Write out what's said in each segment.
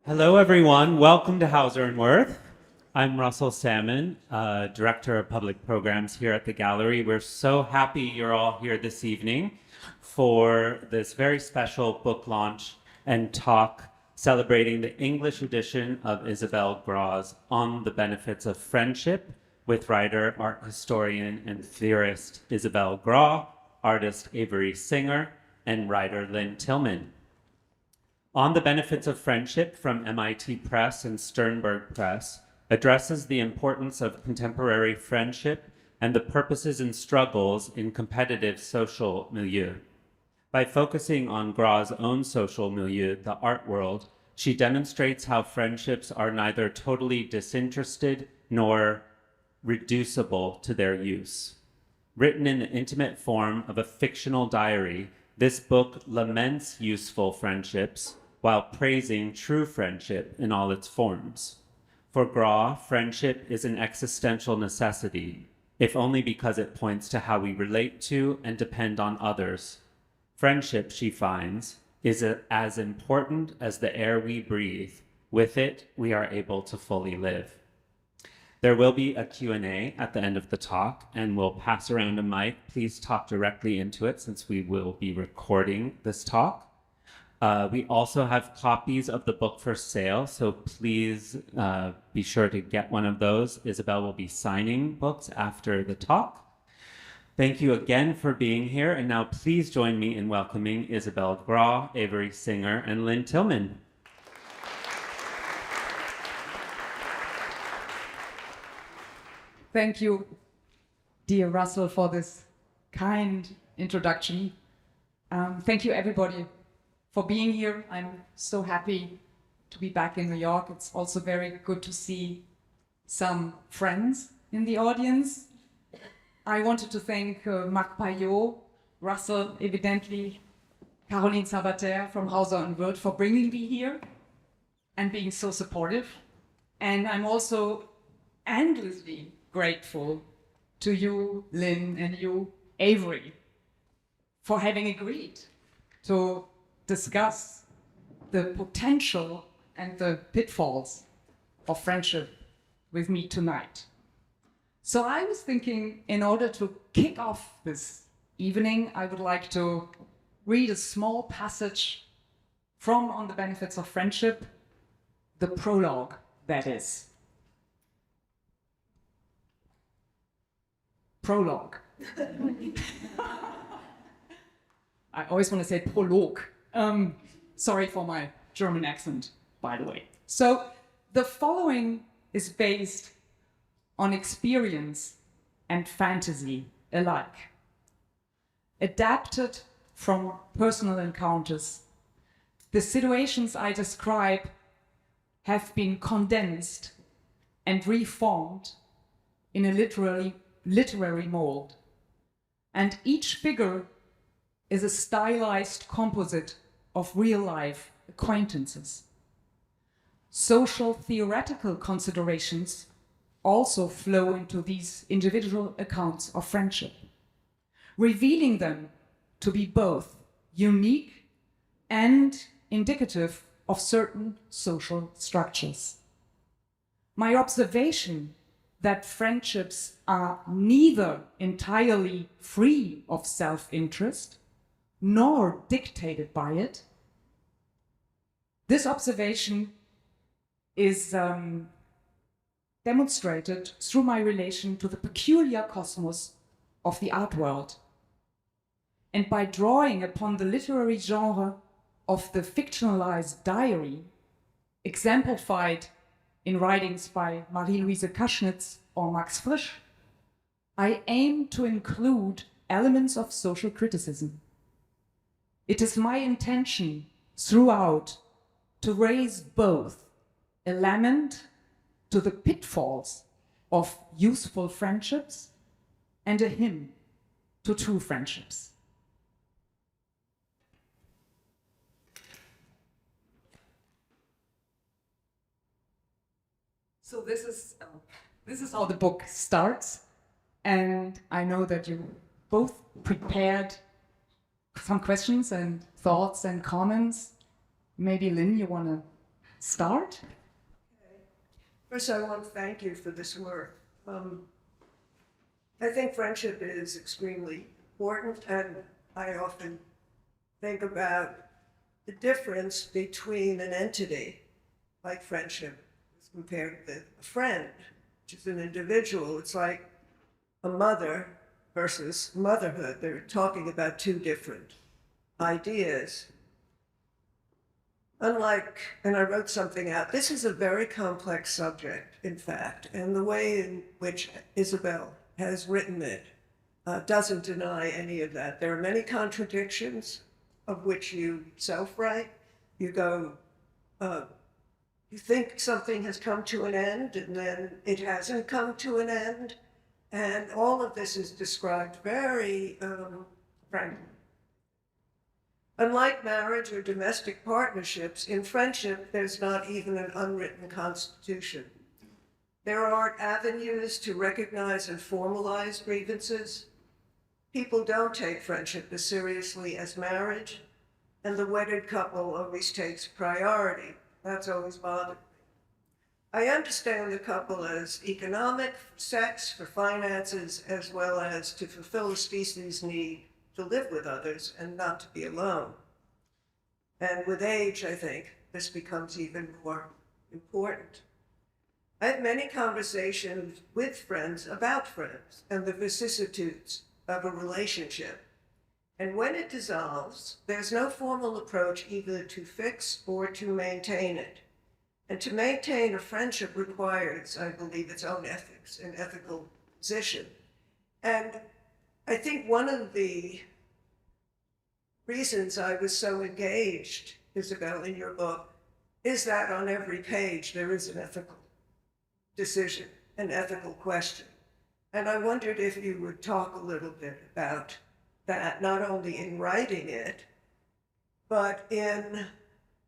Hello, everyone. Welcome to Hauser and Wirth. I'm Russell Salmon, Director of Public Programs here at the Gallery. We're so happy you're all here this evening for this very special book launch and talk celebrating the English edition of Isabelle Graw's On the Benefits of Friendship with writer, art historian, and theorist Isabelle Graw, artist Avery Singer, and writer Lynne Tillman. On the Benefits of Friendship from MIT Press and Sternberg Press addresses the importance of contemporary friendship and the purposes and struggles in competitive social milieu. By focusing on Graw's own social milieu, the art world, she demonstrates how friendships are neither totally disinterested nor reducible to their use. Written in the intimate form of a fictional diary, this book laments useful friendships while praising true friendship in all its forms. For Graw, friendship is an existential necessity, if only because it points to how we relate to and depend on others. Friendship, she finds, is as important as the air we breathe. With it, we are able to fully live. There will be a Q&A at the end of the talk, and we'll pass around a mic. Please talk directly into it since we will be recording this talk. We also have copies of the book for sale, so please be sure to get one of those. Isabelle will be signing books after the talk. Thank you again for being here, and now please join me in welcoming Isabelle Graw, Avery Singer, and Lynne Tillman. Thank you, dear Russell, for this kind introduction. Thank you, everybody, for being here. I'm so happy to be back in New York. It's also very good to see some friends in the audience. I wanted to thank Marc Payot, Russell, evidently, Caroline Sabater from Hauser and Wirth for bringing me here and being so supportive. And I'm also endlessly grateful to you, Lynne, and you, Avery, for having agreed to discuss the potential and the pitfalls of friendship with me tonight. So I was thinking, in order to kick off this evening, I would like to read a small passage from On the Benefits of Friendship, the prologue, that is. Prologue. I always want to say prologue. Sorry for my German accent, by the way. So the following is based on experience and fantasy alike. Adapted from personal encounters, the situations I describe have been condensed and reformed in a literary mold. And each figure is a stylized composite of real-life acquaintances. Social theoretical considerations also flow into these individual accounts of friendship, revealing them to be both unique and indicative of certain social structures. My observation that friendships are neither entirely free of self-interest nor dictated by it. This observation is demonstrated through my relation to the peculiar cosmos of the art world, and by drawing upon the literary genre of the fictionalized diary, exemplified in writings by Marie-Louise Kaschnitz or Max Frisch, I aim to include elements of social criticism. It is my intention throughout to raise both a lament to the pitfalls of useful friendships and a hymn to true friendships. So this is how the book starts, and I know that you both prepared some questions and thoughts and comments. Maybe Lynne, you want to start. First, I want to thank you for this work. I think friendship is extremely important, and I often think about the difference between an entity like friendship as compared with a friend, which is an individual. It's like a mother versus motherhood. They're talking about two different ideas. Unlike, and I wrote something out, this is a very complex subject, in fact, and the way in which Isabelle has written it doesn't deny any of that. There are many contradictions of which you self-write. You go, you think something has come to an end, and then it hasn't come to an end, and all of this is described very frankly. Unlike marriage or domestic partnerships, in friendship, there's not even an unwritten constitution. There aren't avenues to recognize and formalize grievances. People don't take friendship as seriously as marriage, and the wedded couple always takes priority. That's always bothered me. I understand the couple as economic, for sex, for finances, as well as to fulfill a species' need to live with others and not to be alone. And with age, I think, this becomes even more important. I have many conversations with friends about friends and the vicissitudes of a relationship. And when it dissolves, there's no formal approach either to fix or to maintain it. And to maintain a friendship requires, I believe, its own ethics and ethical position. And I think one of the reasons I was so engaged, Isabelle, in your book, is that on every page there is an ethical decision, an ethical question. And I wondered if you would talk a little bit about that, not only in writing it, but in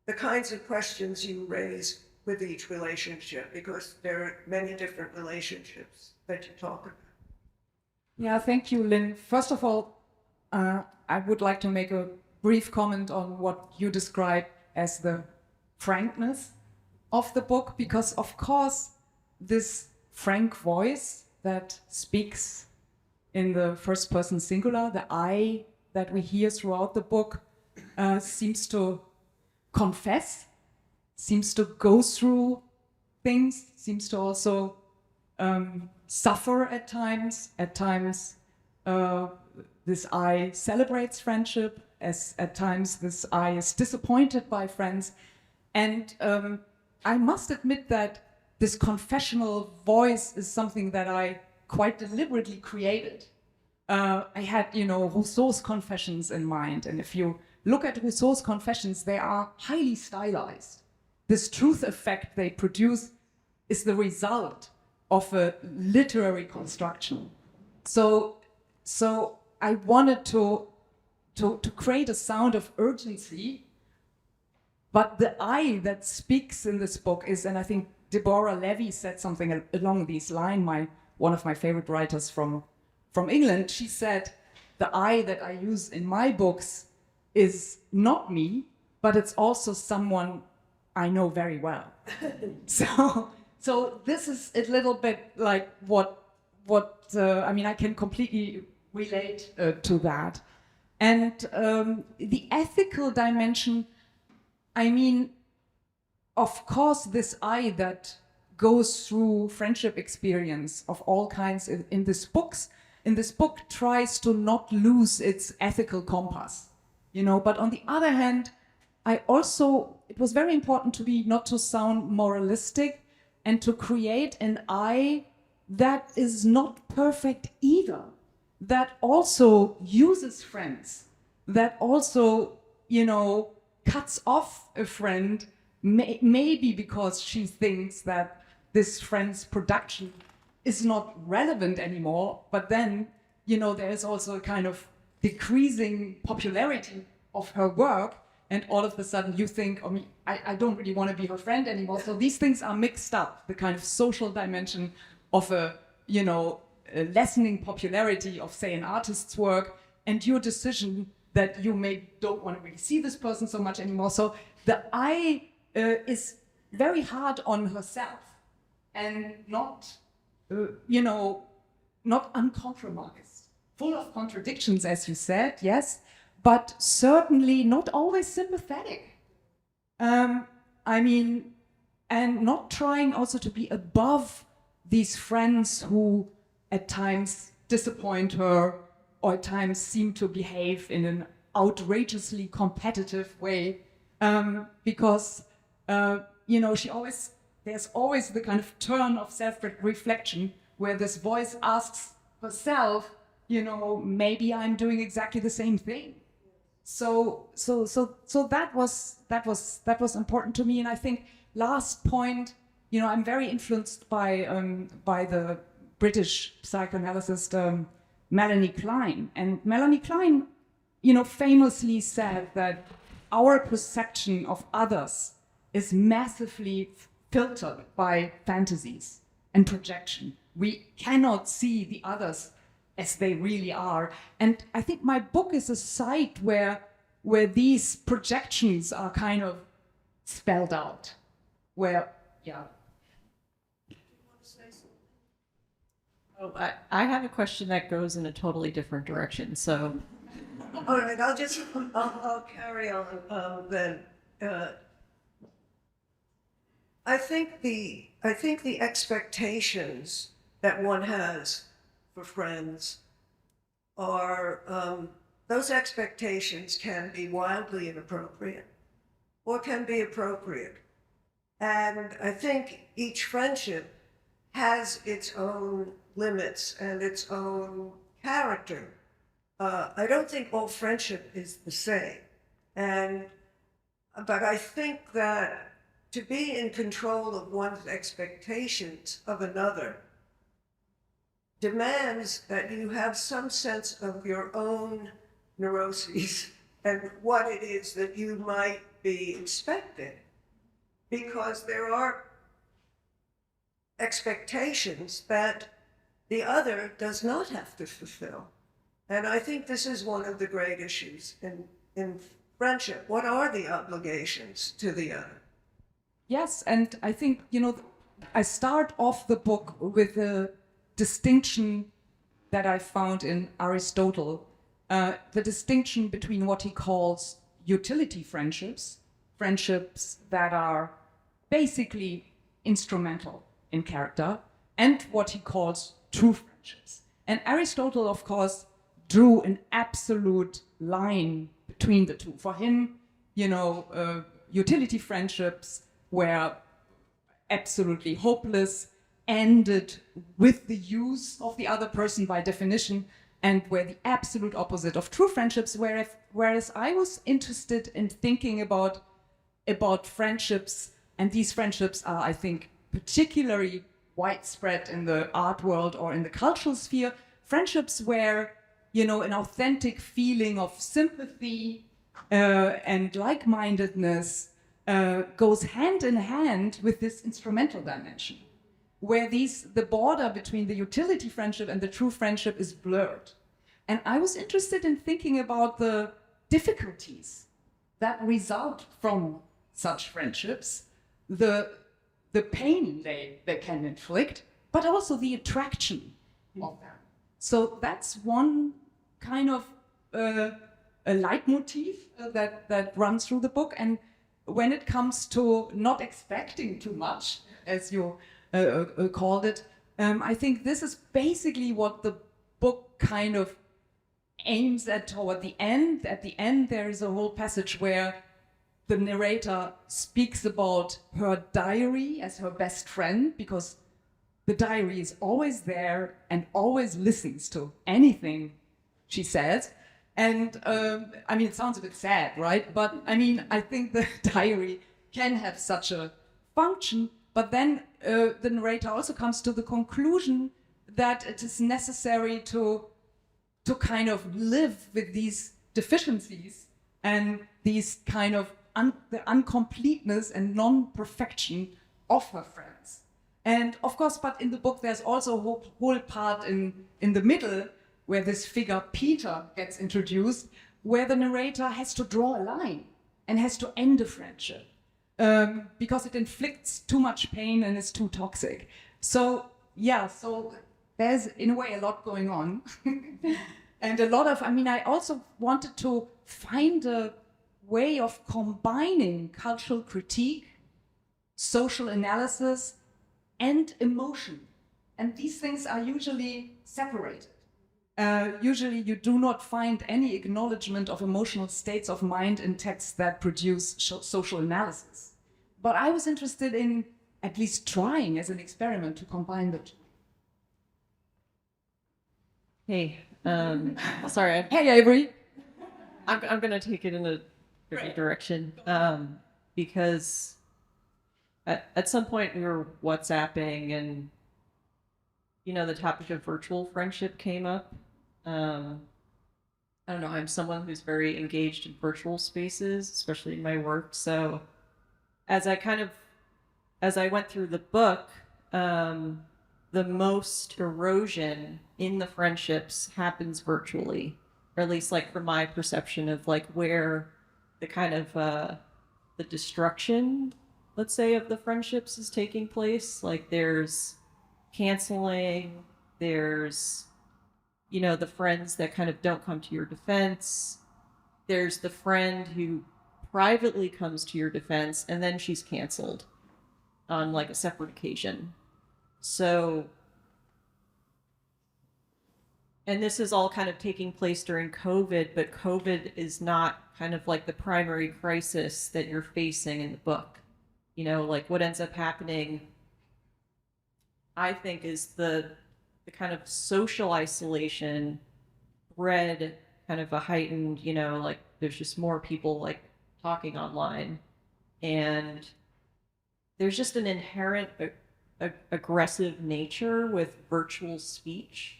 the kinds of questions you raise with each relationship, because there are many different relationships that you talk about. Yeah, thank you, Lynn. First of all, I would like to make a brief comment on what you describe as the frankness of the book, because of course, this frank voice that speaks in the first person singular, the I that we hear throughout the book, seems to confess, seems to go through things, seems to also suffer at times. At times, this I celebrates friendship, as at times this I is disappointed by friends. And I must admit that this confessional voice is something that I quite deliberately created. I had, Rousseau's Confessions in mind. And if you look at Rousseau's Confessions, they are highly stylized. This truth effect they produce is the result of a literary construction. So I wanted to create a sound of urgency, but the I that speaks in this book is, and I think Deborah Levy said something along these lines, one of my favorite writers from England. She said, the I that I use in my books is not me, but it's also someone I know very well. So this is a little bit like I can completely relate to that. And the ethical dimension, of course, this I that goes through friendship experience of all kinds in this book tries to not lose its ethical compass, but on the other hand, it was very important to me not to sound moralistic and to create an I that is not perfect either, that also uses friends, that also, cuts off a friend, maybe because she thinks that this friend's production is not relevant anymore, but then, there is also a kind of decreasing popularity of her work, and all of a sudden you think, I don't really want to be her friend anymore. So these things are mixed up, the kind of social dimension of a lessening popularity of, say, an artist's work, and your decision that you don't want to really see this person so much anymore. So the I is very hard on herself and not, not uncompromised, full of contradictions, as you said, yes, but certainly not always sympathetic. And not trying also to be above these friends who at times disappoint her or at times seem to behave in an outrageously competitive way, because there's always the kind of turn of self-reflection where this voice asks herself, maybe I'm doing exactly the same thing. So that was important to me. And I think last point, I'm very influenced by the British psychoanalyst Melanie Klein. And Melanie Klein, famously said that our perception of others is massively filtered by fantasies and projection. We cannot see the others as they really are. And I think my book is a site where these projections are kind of spelled out. Where, yeah. Oh, I have a question that goes in a totally different direction. So, all right, I'll carry on then. I think the expectations that one has for friends are those expectations can be wildly inappropriate or can be appropriate. And I think each friendship has its own limits and its own character. I don't think all friendship is the same. But I think that to be in control of one's expectations of another demands that you have some sense of your own neuroses and what it is that you might be expecting. Because there are expectations that the other does not have to fulfill. And I think this is one of the great issues in friendship. What are the obligations to the other? Yes, and I think, I start off the book with a distinction that I found in Aristotle, the distinction between what he calls utility friendships, friendships that are basically instrumental in character, and what he calls true friendships. And Aristotle, of course, drew an absolute line between the two. For him, utility friendships were absolutely hopeless, ended with the use of the other person by definition, and were the absolute opposite of true friendships, whereas I was interested in thinking about friendships, and these friendships are, I think, particularly widespread in the art world or in the cultural sphere, friendships where, an authentic feeling of sympathy and like-mindedness goes hand in hand with this instrumental dimension, where the border between the utility friendship and the true friendship is blurred. And I was interested in thinking about the difficulties that result from such friendships, the pain they can inflict, but also the attraction of them. So that's one kind of a leitmotif that runs through the book. And when it comes to not expecting too much, as you called it, I think this is basically what the book kind of aims at toward the end. At the end, there is a whole passage where the narrator speaks about her diary as her best friend, because the diary is always there and always listens to anything she says. And it sounds a bit sad, right? But I think the diary can have such a function. But then the narrator also comes to the conclusion that it is necessary to kind of live with these deficiencies and these kind of the incompleteness and non-perfection of her friends. And of course, but in the book, there's also a whole part in the middle where this figure Peter gets introduced, where the narrator has to draw a line and has to end a friendship. because it inflicts too much pain and is too toxic. So there's in a way a lot going on. And a lot of, I also wanted to find a way of combining cultural critique, social analysis, and emotion. And these things are usually separated. Usually you do not find any acknowledgement of emotional states of mind in texts that produce social analysis. But I was interested in at least trying as an experiment to combine the two. Hey, sorry, Hey, Avery. I'm going to take it in a different direction because at some point we were WhatsApping and, the topic of virtual friendship came up. I don't know, I'm someone who's very engaged in virtual spaces, especially in my work. So as I went through the book, the most erosion in the friendships happens virtually, or at least like from my perception of like where the kind of the destruction, let's say, of the friendships is taking place. Like there's canceling, there's the friends that kind of don't come to your defense, there's the friend who privately comes to your defense and then she's canceled on like a separate occasion. So, and this is all kind of taking place during COVID, but COVID is not kind of like the primary crisis that you're facing in the book. Like what ends up happening, I think, is the kind of social isolation bred kind of a heightened, like there's just more people like talking online, and there's just an inherent aggressive nature with virtual speech.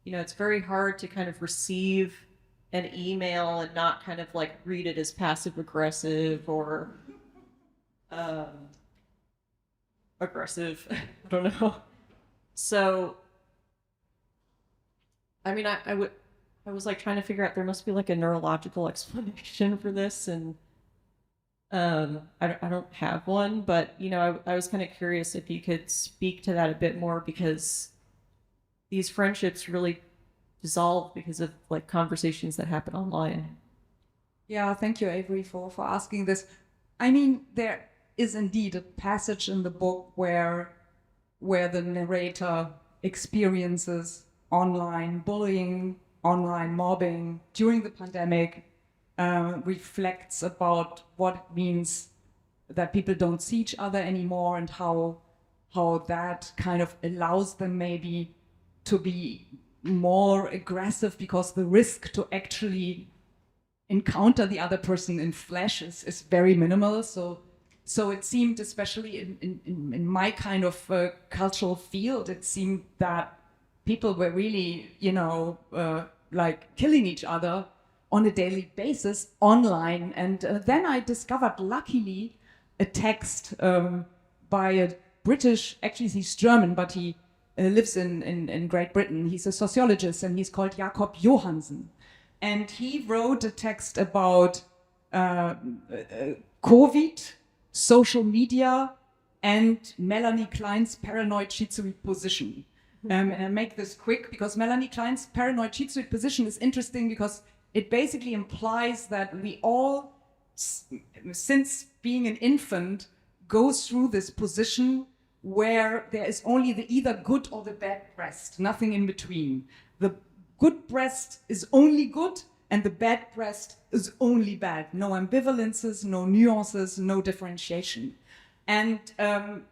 It's very hard to kind of receive an email and not kind of like read it as passive aggressive or aggressive. I don't know. So, I was like trying to figure out, there must be like a neurological explanation for this, and I don't have one, but I was kind of curious if you could speak to that a bit more, because these friendships really dissolve because of like conversations that happen online. Yeah, thank you, Avery, for asking this. There is indeed a passage in the book where the narrator experiences online bullying, online mobbing during the pandemic, reflects about what it means that people don't see each other anymore, and how that kind of allows them maybe to be more aggressive, because the risk to actually encounter the other person in flesh is very minimal. So it seemed, especially in my kind of cultural field, it seemed that people were really, like killing each other on a daily basis online. And then I discovered, luckily, a text by a British, actually he's German, but he lives in Great Britain. He's a sociologist, and he's called Jakob Johansen. And he wrote a text about COVID, social media, and Melanie Klein's paranoid schizoid position. And I make this quick because Melanie Klein's paranoid schizoid position is interesting because it basically implies that we all, since being an infant, go through this position where there is only the either good or the bad breast, nothing in between. The good breast is only good, and the bad breast is only bad. No ambivalences, no nuances, no differentiation. And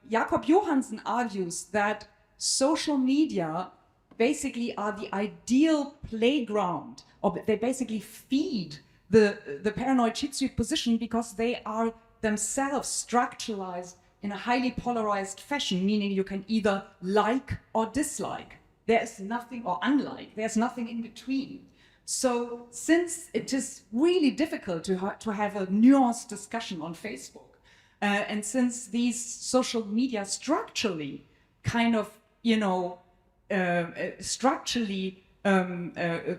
Jakob Johansen argues that social media basically are the ideal playground, or they basically feed the paranoid schizoid position, because they are themselves structuralized in a highly polarized fashion, meaning you can either like or dislike. There's nothing, or unlike, there's nothing in between. So since it is really difficult to have a nuanced discussion on Facebook, and since these social media structurally kind of,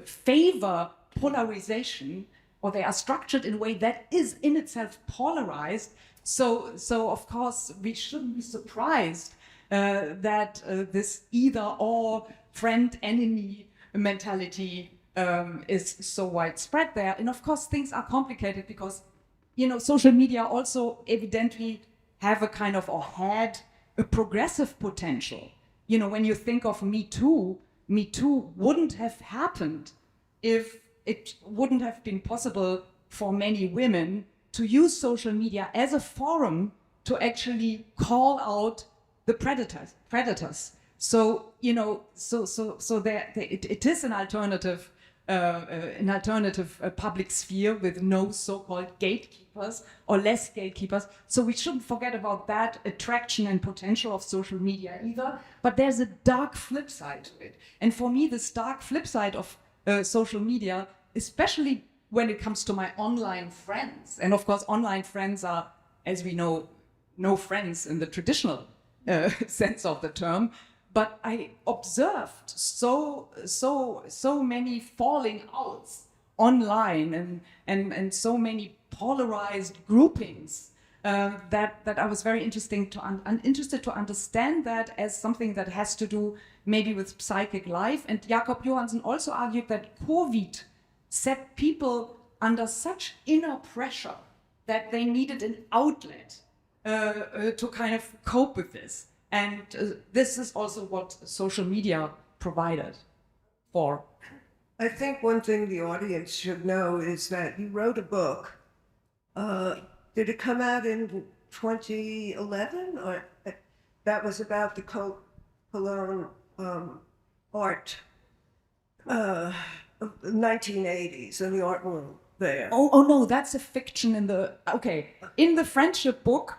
favor polarization, or they are structured in a way that is in itself polarized, So of course we shouldn't be surprised that this either-or friend-enemy mentality is so widespread there. And of course things are complicated because, social media also evidently have a kind of, or had a progressive potential. When you think of Me Too wouldn't have happened if it wouldn't have been possible for many women to use social media as a forum to actually call out the predators. So it is an alternative public sphere with no so-called gatekeepers or less gatekeepers. So we shouldn't forget about that attraction and potential of social media either. But there's a dark flip side to it. And for me, this dark flip side of social media, especially when it comes to my online friends, and of course online friends are, as we know, no friends in the traditional sense of the term, but I observed so many falling outs online and so many polarized groupings that I was very interested to understand that as something that has to do maybe with psychic life. And Jakob Johansen also argued that COVID set people under such inner pressure that they needed an outlet to kind of cope with this. And this is also what social media provided for. I think one thing the audience should know is that you wrote a book. Did it come out in 2011? Or that was about the Cologne art, 1980s, in the art room there. Oh no, that's a fiction in the friendship book.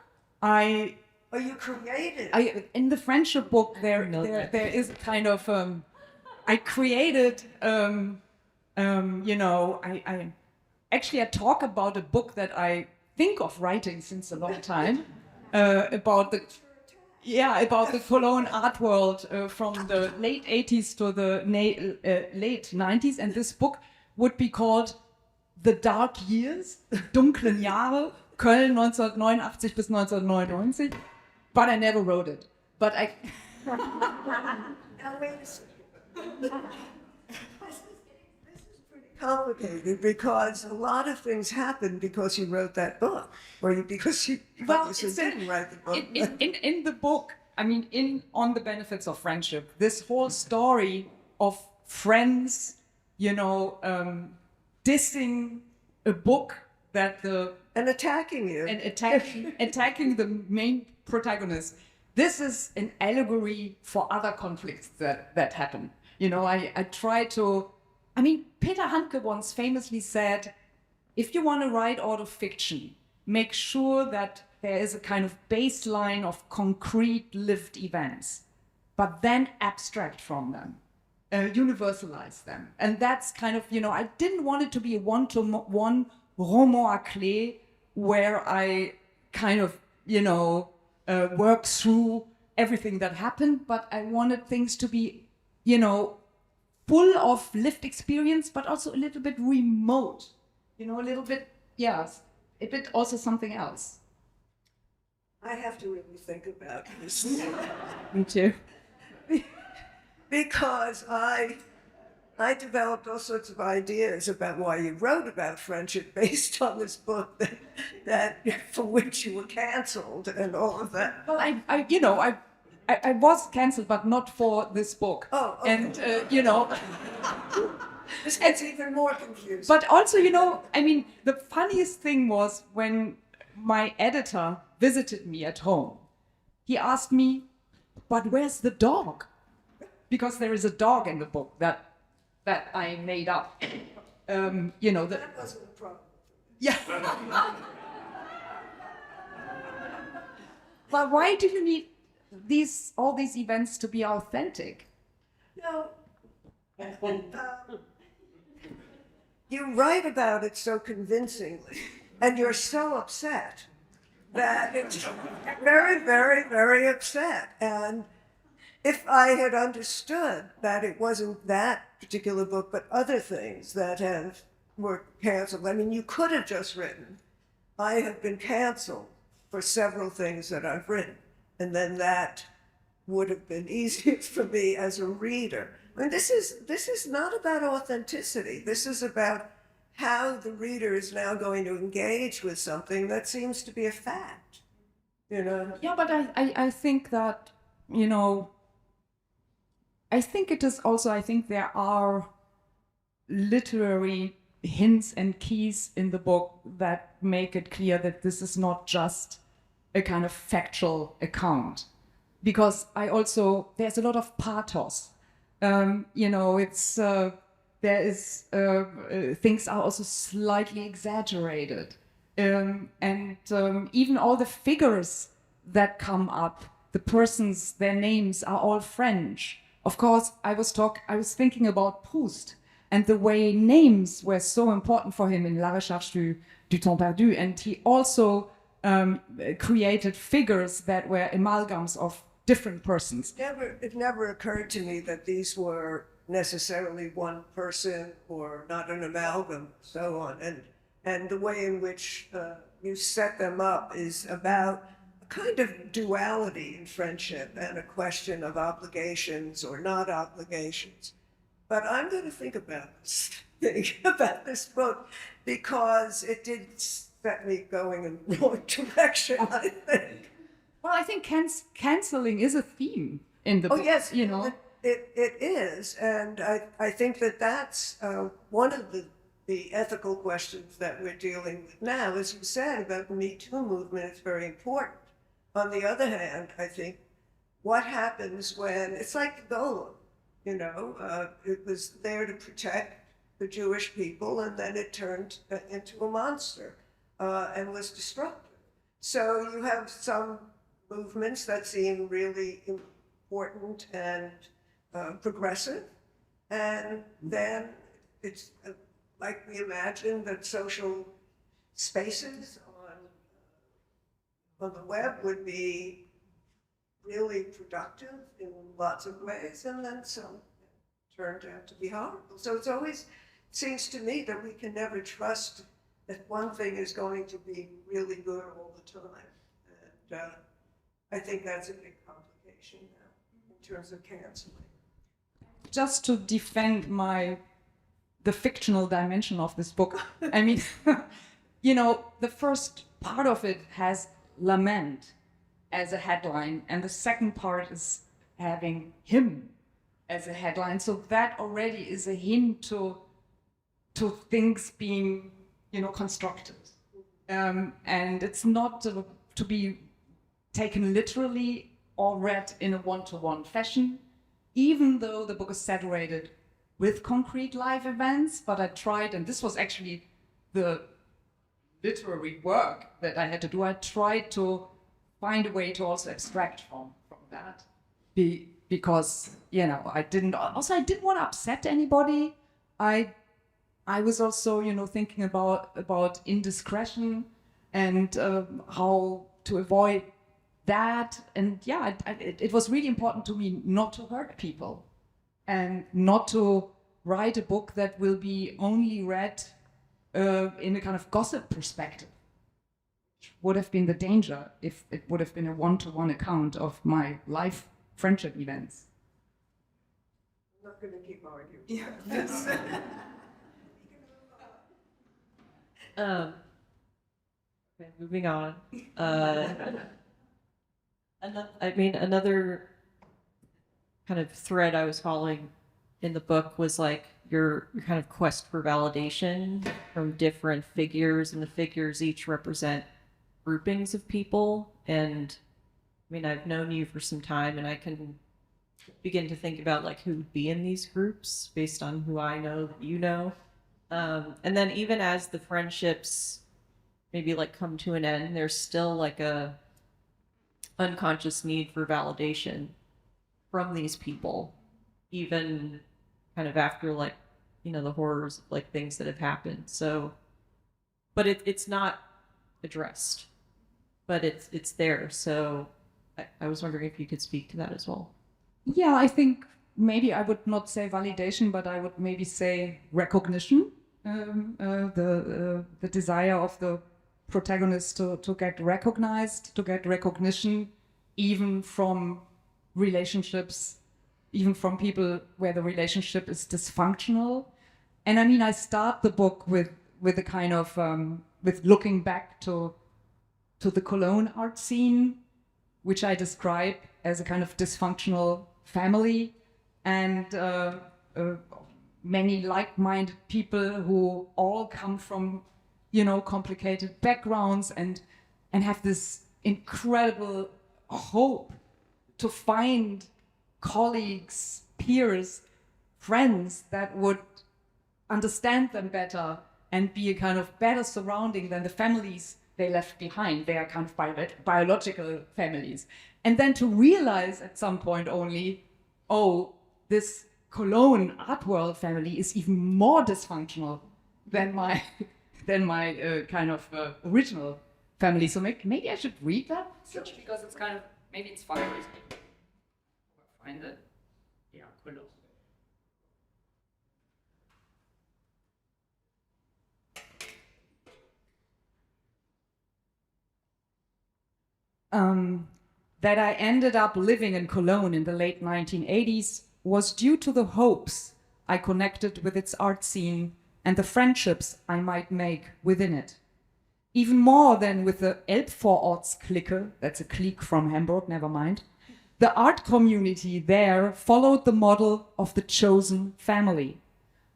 Oh, you created. In the friendship book, there is kind of I created. I talk about a book that I think of writing since a long time about the Cologne art world from the late 80s to the late 90s, and this book would be called The Dark Years, die dunklen Jahre, Köln 1989 bis 1999. But I never wrote it. But I. This is pretty complicated because a lot of things happened because you wrote that book, because you didn't write the book. In the book, on the benefits of friendship, this whole story of friends, dissing a book and attacking you and attacking the main protagonist. This is an allegory for other conflicts that happen. I try to. Peter Handke once famously said, if you want to write out of fiction, make sure that there is a kind of baseline of concrete lived events, but then abstract from them, universalize them. And that's kind of, I didn't want it to be a one-to-one roman à clé where I kind of, work through everything that happened, but I wanted things to be, full of lived experience, but also a little bit remote, a little bit, a bit also something else. I have to really think about this. Me too. Because I developed all sorts of ideas about why you wrote about friendship based on this book that for which you were canceled and all of that. Well, I was cancelled, but not for this book. Oh, okay. And, This gets even more confusing. But also, the funniest thing was when my editor visited me at home. He asked me, but where's the dog? Because there is a dog in the book that I made up. That wasn't a problem. Yeah. But why do you need all these events to be authentic? No. You write about it so convincingly, and you're so upset that it's very, very, very upset. And if I had understood that it wasn't that particular book, but other things that were canceled, you could have just written, I have been canceled for several things that I've written. And then that would have been easier for me as a reader. I mean, this is not about authenticity. This is about how the reader is now going to engage with something that seems to be a fact, you know? Yeah, but I think that, you know, I think it is also, I think there are literary hints and keys in the book that make it clear that this is not just a kind of factual account. Because there's a lot of pathos. You know, things are also slightly exaggerated. Even all the figures that come up, the persons, their names are all French. Of course, I was thinking about Proust and the way names were so important for him in La Recherche du Temps Perdu. And he also created figures that were amalgams of different persons. It never occurred to me that these were necessarily one person or not an amalgam, so on. And the way in which you set them up is about a kind of duality in friendship and a question of obligations or not obligations. But I'm going to think about this book because it did set me going in the wrong direction, I think. Well, I think canceling is a theme in the book. Oh, yes, you know. It is. And I think that's one of the ethical questions that we're dealing with now. As you said about the Me Too movement, it's very important. On the other hand, I think what happens when, it's like the golem, you know, it was there to protect the Jewish people, and then it turned into a monster and was destructive. So you have some movements that seem really important and progressive, and then it's like we imagine that social spaces on the web would be really productive in lots of ways, and then some turned out to be horrible. So it always seems to me that we can never trust that one thing is going to be really good all the time. And I think that's a big complication now in terms of canceling. Just to defend the fictional dimension of this book, I mean, you know, the first part of it has lament as a headline, and the second part is having him as a headline. So that already is a hint to things being, you know, constructed. And it's not to be taken literally or read in a one-to-one fashion, even though the book is saturated with concrete life events. But I tried, and this was actually the literary work that I had to do. I tried to find a way to also abstract from that, because, you know, I didn't want to upset anybody. I was also, you know, thinking about indiscretion and how to avoid that. And yeah, it was really important to me not to hurt people and not to write a book that will be only read in a kind of gossip perspective. Would have been the danger if it would have been a one-to-one account of my life friendship events. I'm not going to keep arguing. Okay, moving on. Another kind of thread I was following in the book was like your kind of quest for validation from different figures, and the figures each represent groupings of people. And I mean, I've known you for some time, and I can begin to think about like who would be in these groups based on who I know that you know. And then even as the friendships maybe like come to an end, there's still like a unconscious need for validation from these people, even kind of after like, you know, the horrors of like things that have happened. So, but it's not addressed, but it's there. So I was wondering if you could speak to that as well. Yeah, I think maybe I would not say validation, but I would maybe say recognition. The desire of the protagonists to get recognized, to get recognition, even from relationships, even from people where the relationship is dysfunctional. And I mean, I start the book with a kind of, with looking back to the Cologne art scene, which I describe as a kind of dysfunctional family, and many like-minded people who all come from, you know, complicated backgrounds and have this incredible hope to find colleagues, peers, friends that would understand them better and be a kind of better surrounding than the families they left behind. They are kind of biological families. And then to realize at some point only, oh, this Cologne art world family is even more dysfunctional than my kind of original family. So maybe I should read that passage, because it's kind of, maybe it's fine. Find it. Yeah, Cologne. That I ended up living in Cologne in the late 1980s was due to the hopes I connected with its art scene and the friendships I might make within it. Even more than with the Elbvororts-Clique, that's a clique from Hamburg, never mind, the art community there followed the model of the chosen family,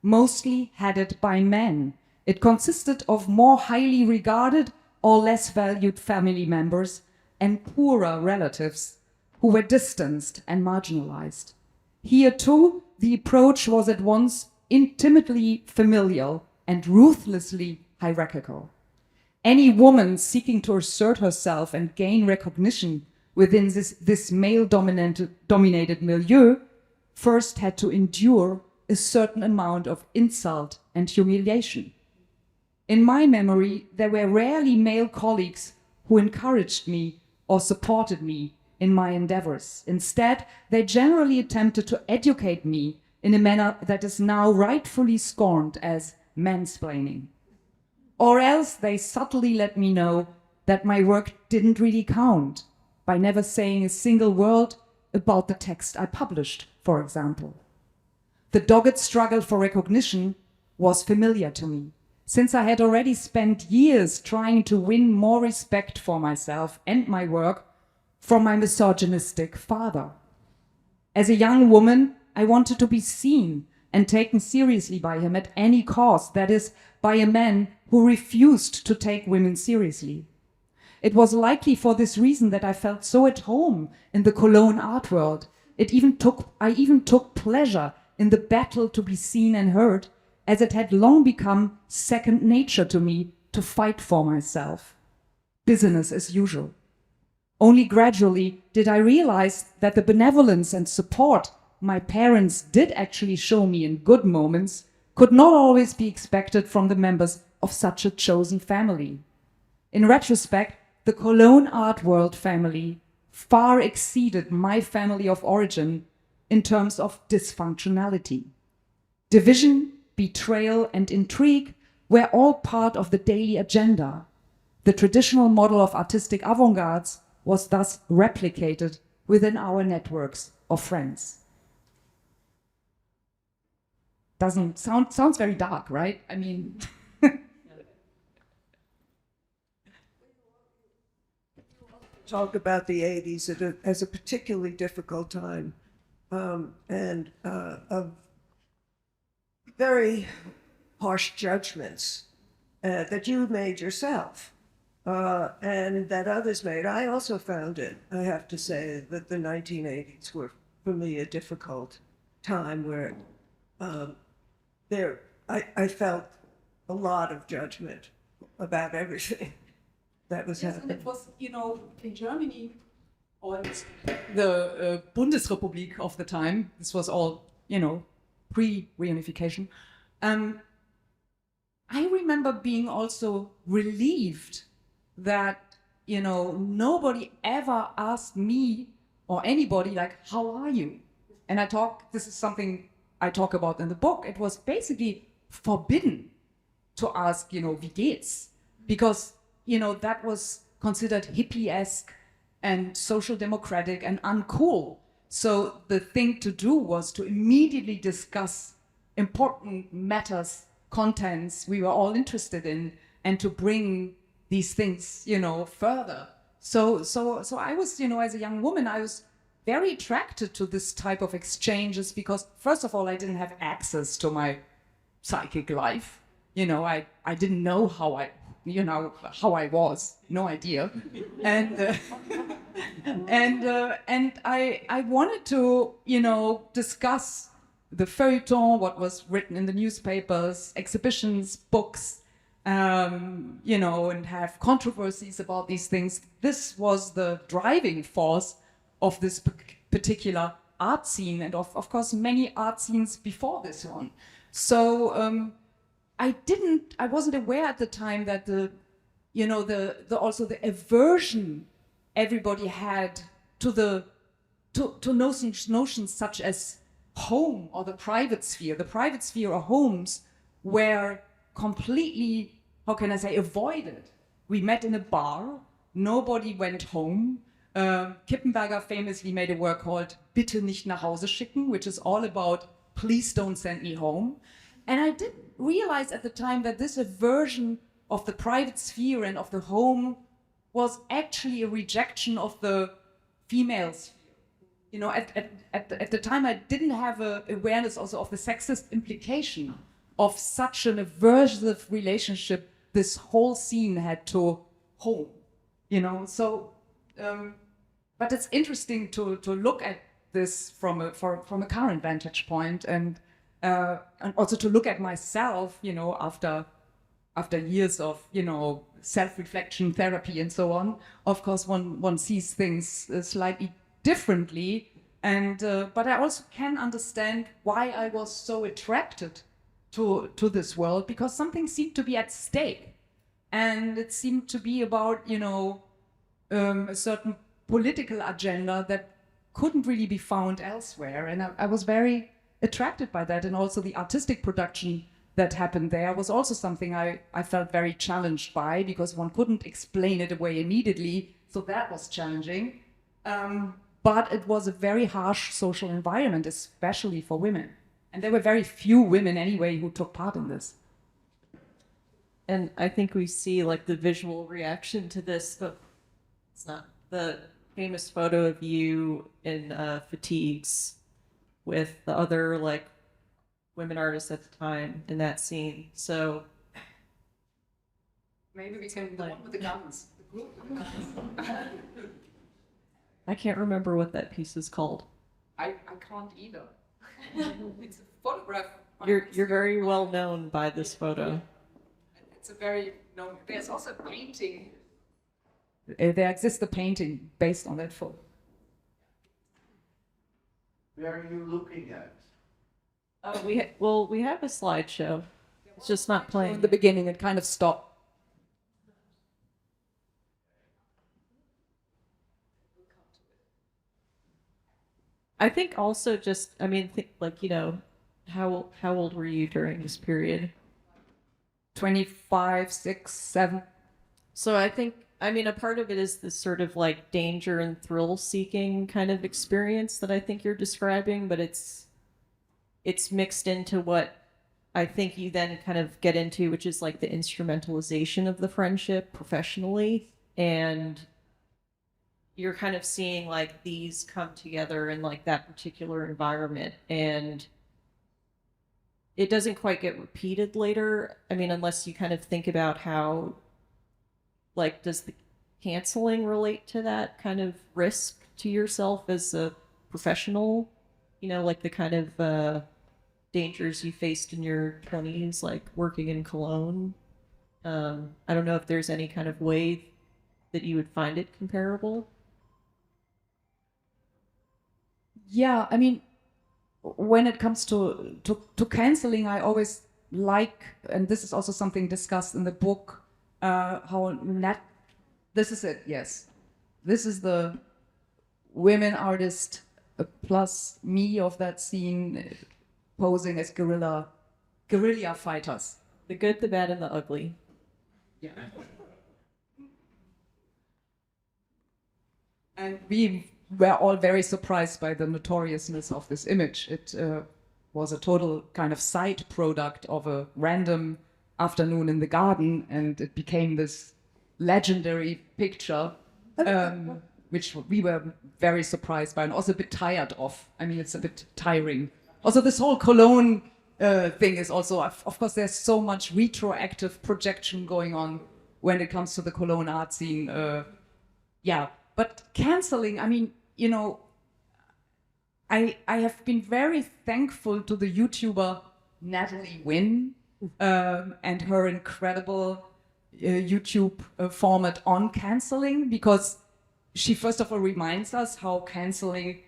mostly headed by men. It consisted of more highly regarded or less valued family members and poorer relatives who were distanced and marginalized. Here too, the approach was at once intimately familial and ruthlessly hierarchical. Any woman seeking to assert herself and gain recognition within this male-dominated milieu first had to endure a certain amount of insult and humiliation. In my memory, there were rarely male colleagues who encouraged me or supported me in my endeavors. Instead, they generally attempted to educate me in a manner that is now rightfully scorned as mansplaining. Or else they subtly let me know that my work didn't really count by never saying a single word about the text I published, for example. The dogged struggle for recognition was familiar to me, since I had already spent years trying to win more respect for myself and my work from my misogynistic father. As a young woman, I wanted to be seen and taken seriously by him at any cost, that is, by a man who refused to take women seriously. It was likely for this reason that I felt so at home in the Cologne art world. I even took pleasure in the battle to be seen and heard, as it had long become second nature to me to fight for myself. Business as usual. Only gradually did I realize that the benevolence and support my parents did actually show me in good moments could not always be expected from the members of such a chosen family. In retrospect, the Cologne art world family far exceeded my family of origin in terms of dysfunctionality. Division, betrayal, and intrigue were all part of the daily agenda. The traditional model of artistic avant-gardes was thus replicated within our networks of friends. Sounds very dark, right? I mean, talk about the 80s as a particularly difficult time, and of very harsh judgments that you made yourself, and that others made. I also found it, I have to say, that the 1980s were, for me, a difficult time where I felt a lot of judgment about everything that was yes, happening. and it was, you know, in Germany, or the Bundesrepublik of the time, this was all, you know, pre-reunification. I remember being also relieved that, you know, nobody ever asked me or anybody like, how are you? And this is something I talk about in the book. It was basically forbidden to ask, you know, wie geht's? Because that was considered hippie-esque and social democratic and uncool. So the thing to do was to immediately discuss important matters, contents we were all interested in, and to bring these things, further. So I was, as a young woman, I was very attracted to this type of exchanges because, first of all, I didn't have access to my psychic life. I didn't know how I was, no idea. And I wanted to, discuss the feuilleton, what was written in the newspapers, exhibitions, books, and have controversies about these things. This was the driving force of this particular art scene, and of course many art scenes before this one. So I wasn't aware at the time that also the aversion everybody had to notions such as home or the private sphere. The private sphere or homes were completely, avoided. We met in a bar, nobody went home. Kippenberger famously made a work called Bitte nicht nach Hause schicken, which is all about please don't send me home. And I didn't realize at the time that this aversion of the private sphere and of the home was actually a rejection of the female sphere. At the time, I didn't have an awareness also of the sexist implication of such an aversive relationship this whole scene had to home. But it's interesting to look at this from a current vantage point, and also to look at myself, after years of self-reflection, therapy, and so on. Of course, one sees things slightly differently, and but I also can understand why I was so attracted to this world, because something seemed to be at stake, and it seemed to be about a certain political agenda that couldn't really be found elsewhere, and I was very attracted by that. And also the artistic production that happened there was also something I felt very challenged by, because one couldn't explain it away immediately, so that was challenging. But it was a very harsh social environment, especially for women, and there were very few women anyway who took part in this. And I think we see the visual reaction to this, but it's not the famous photo of you in fatigues with the other women artists at the time in that scene. So maybe we can the one with the guns. The group with the guns. I can't remember what that piece is called. I can't either. It's a photograph. You're very well known by this photo. It's a very known. There's also a painting. There exists a painting based on that photo. Where are you looking at? We have a slideshow. It's just not playing. In the beginning, it kind of stopped. I think also how old were you during this period? 25, 6, 7. So I think, a part of it is this sort of danger and thrill seeking kind of experience that I think you're describing, but it's mixed into what I think you then kind of get into, which is the instrumentalization of the friendship professionally. And you're kind of seeing these come together in that particular environment. And it doesn't quite get repeated later. Unless you kind of think about how, does the canceling relate to that kind of risk to yourself as a professional? The kind of dangers you faced in your 20s, working in Cologne. I don't know if there's any kind of way that you would find it comparable. Yeah, when it comes to canceling, I always and this is also something discussed in the book, this is it, yes. This is the women artist plus me of that scene posing as guerrilla fighters. The good, the bad, and the ugly. Yeah. And we were all very surprised by the notoriousness of this image. It was a total kind of side product of a random afternoon in the garden, and it became this legendary picture, which we were very surprised by and also a bit tired of. I mean, it's a bit tiring. Also, this whole Cologne thing is also, of course, there's so much retroactive projection going on when it comes to the Cologne art scene. Yeah, but canceling, I mean, you know, I have been very thankful to the YouTuber Natalie Wynn and her incredible YouTube format on canceling, because she first of all reminds us how canceling,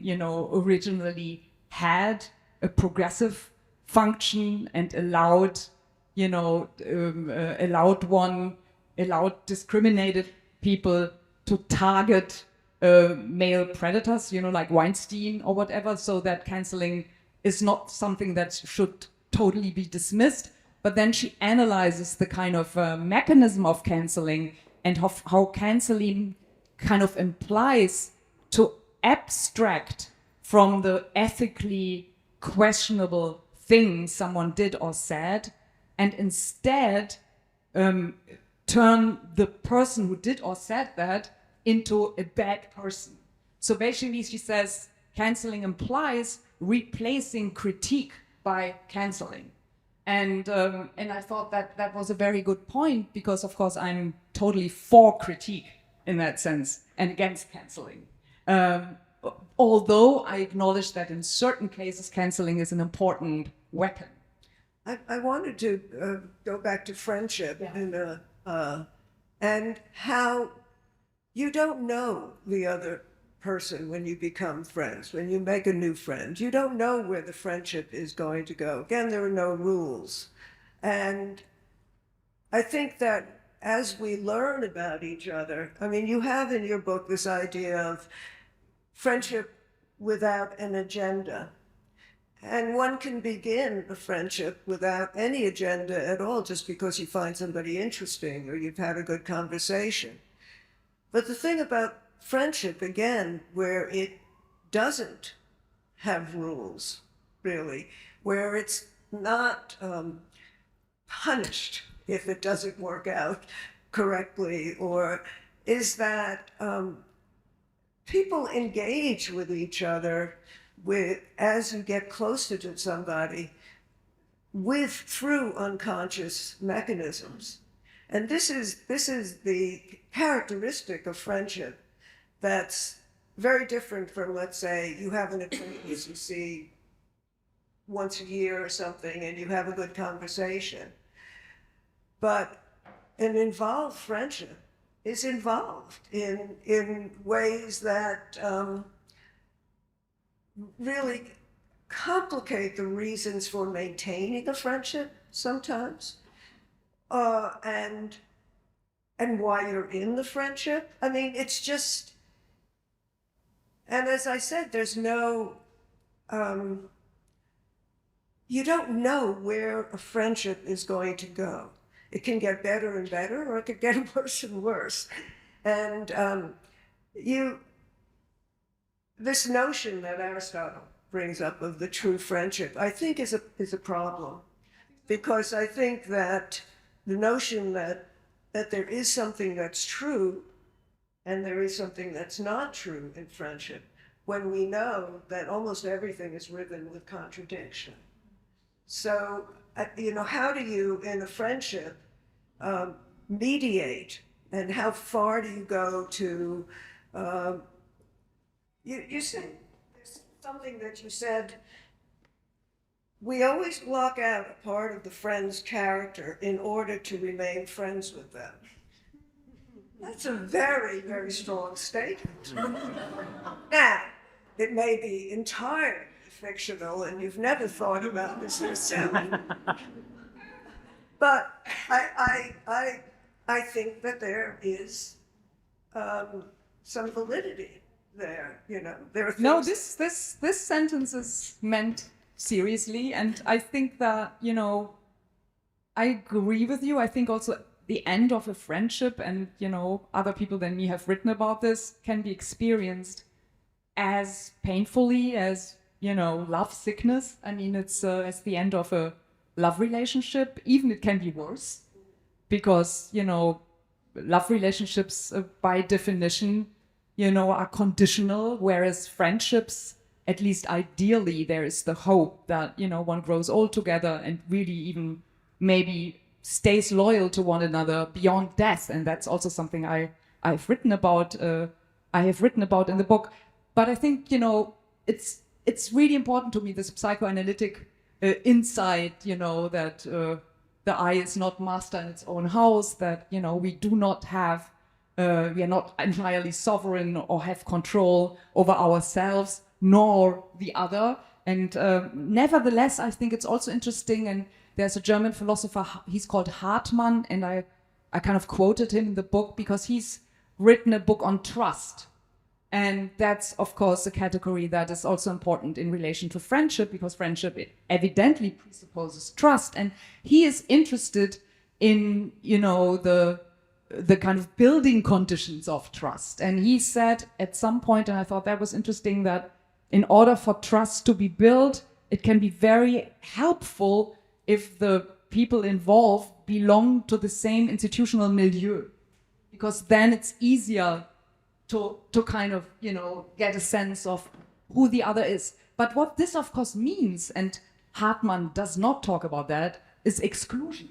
you know, originally had a progressive function and allowed, you know, allowed discriminated people to target male predators, you know, like Weinstein or whatever, so that canceling is not something that should totally be dismissed. But then she analyzes the kind of mechanism of canceling and how canceling kind of implies to abstract from the ethically questionable thing someone did or said, and instead turn the person who did or said that into a bad person. So basically she says canceling implies replacing critique by canceling. And I thought that was a very good point, because of course I'm totally for critique in that sense and against canceling. Although I acknowledge that in certain cases canceling is an important weapon. I wanted to go back to friendship, and how you don't know the other person when you become friends, when you make a new friend. You don't know where the friendship is going to go. Again, there are no rules. And I think that as we learn about each other, I mean, you have in your book this idea of friendship without an agenda. And one can begin a friendship without any agenda at all, just because you find somebody interesting or you've had a good conversation. But the thing about friendship, again, where it doesn't have rules, really, where it's not punished if it doesn't work out correctly, or is that people engage with each other as you get closer to somebody through unconscious mechanisms. And this is the characteristic of friendship that's very different from, let's say, you have an acquaintance you see once a year or something and you have a good conversation. But an involved friendship is involved in ways that really complicate the reasons for maintaining a friendship sometimes, and why you're in the friendship. I mean, it's just, and as I said, there's no, you don't know where a friendship is going to go. It can get better and better, or it could get worse and worse. And this notion that Aristotle brings up of the true friendship, I think is a problem, because I think that the notion that there is something that's true and there is something that's not true in friendship, when we know that almost everything is riven with contradiction. So, you know, how do you, in a friendship, mediate, and how far do you go to, you said, there's something that you said, we always block out a part of the friend's character in order to remain friends with them. That's a very, very strong statement. Now, it may be entirely fictional and you've never thought about this yourself. But I think that there is some validity there, you know. There are things. No, this sentence is meant seriously, and I think that, you know, I agree with you. I think also the end of a friendship, and other people than me have written about this, can be experienced as painfully as love sickness. I mean, it's as the end of a love relationship. Even it can be worse, because love relationships by definition are conditional, whereas friendships, at least ideally, there is the hope that one grows old together and really even maybe stays loyal to one another beyond death. And that's also something I've written about. I have written about in the book. But I think it's really important to me, this psychoanalytic insight, that the I is not master in its own house, that we do not have, we are not entirely sovereign or have control over ourselves nor the other. And nevertheless, I think it's also interesting, and there's a German philosopher, he's called Hartmann, and I kind of quoted him in the book because he's written a book on trust. And that's, of course, a category that is also important in relation to friendship, because friendship evidently presupposes trust. And he is interested in, the kind of building conditions of trust. And he said at some point, and I thought that was interesting, that in order for trust to be built, it can be very helpful if the people involved belong to the same institutional milieu, because then it's easier to kind of, get a sense of who the other is. But what this, of course, means, and Hartmann does not talk about that, is exclusion.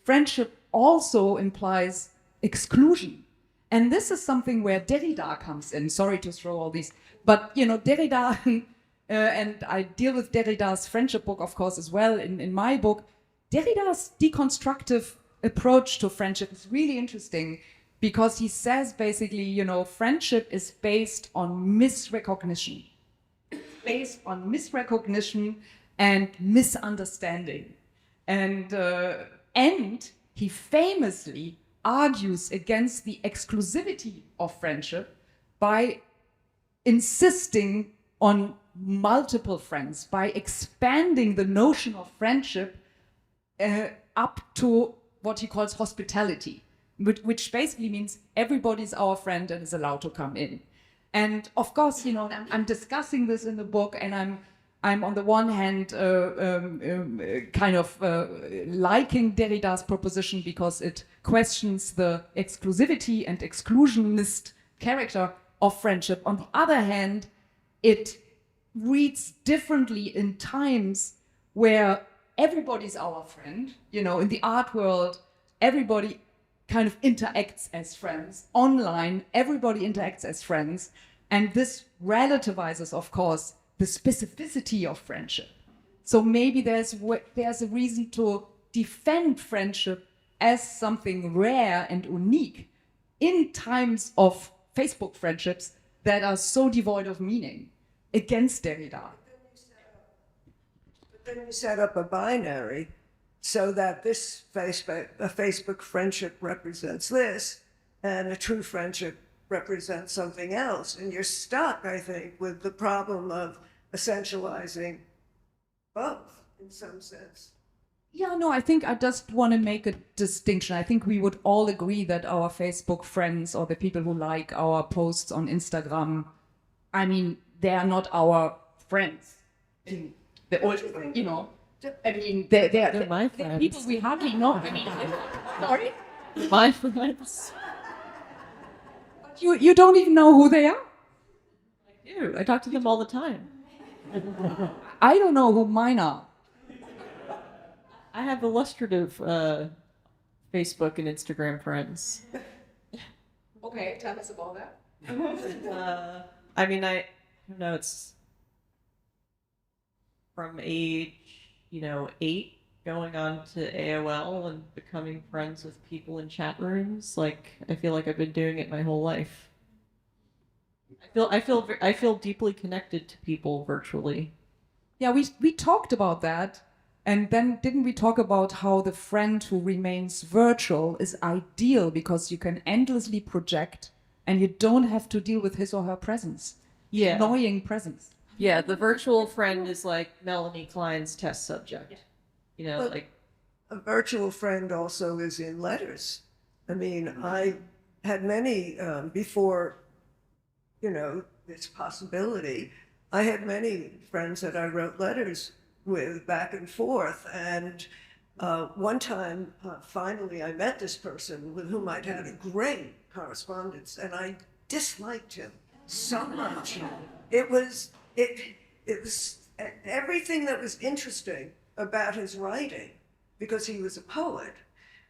Friendship also implies exclusion. And this is something where Derrida comes in. Sorry to throw all these, but, Derrida, and I deal with Derrida's friendship book, of course, as well in my book. Derrida's deconstructive approach to friendship is really interesting, because he says basically, friendship is based on misrecognition. Based on misrecognition and misunderstanding. And he famously argues against the exclusivity of friendship by insisting on multiple friends, by expanding the notion of friendship up to what he calls hospitality, which basically means everybody's our friend and is allowed to come in. And of course, I'm discussing this in the book, and I'm on the one hand kind of liking Derrida's proposition because it questions the exclusivity and exclusionist character of friendship. On the other hand, it reads differently in times where everybody's our friend. In the art world, everybody kind of interacts as friends. Online, everybody interacts as friends. And this relativizes, of course, the specificity of friendship. So maybe there's a reason to defend friendship as something rare and unique in times of Facebook friendships that are so devoid of meaning, against Derrida. But then you set up a binary so that a Facebook friendship represents this, and a true friendship represents something else. And you're stuck, I think, with the problem of essentializing both in some sense. Yeah, no, I think I just want to make a distinction. I think we would all agree that our Facebook friends, or the people who like our posts on Instagram, I mean, they are not our friends. In the old, I mean, they're my they're friends. people we hardly know. I mean, sorry? My friends. You don't even know who they are? I do. I talk to them all the time. I don't know who mine are. I have illustrative Facebook and Instagram friends. Okay, tell us about that. I mean, I don't know, it's from age, 8 going on to AOL and becoming friends with people in chat rooms. Like, I feel like I've been doing it my whole life. I feel deeply connected to people virtually. Yeah, we talked about that. And then didn't we talk about how the friend who remains virtual is ideal because you can endlessly project and you don't have to deal with his or her presence. Yeah. Annoying presence. Yeah, the virtual friend is like Melanie Klein's test subject. But like a virtual friend also is in letters. I mean, I had many, before, this possibility, I had many friends that I wrote letters with back and forth. And one time, finally, I met this person with whom I'd had a great correspondence, and I disliked him so much. It was everything that was interesting about his writing, because he was a poet,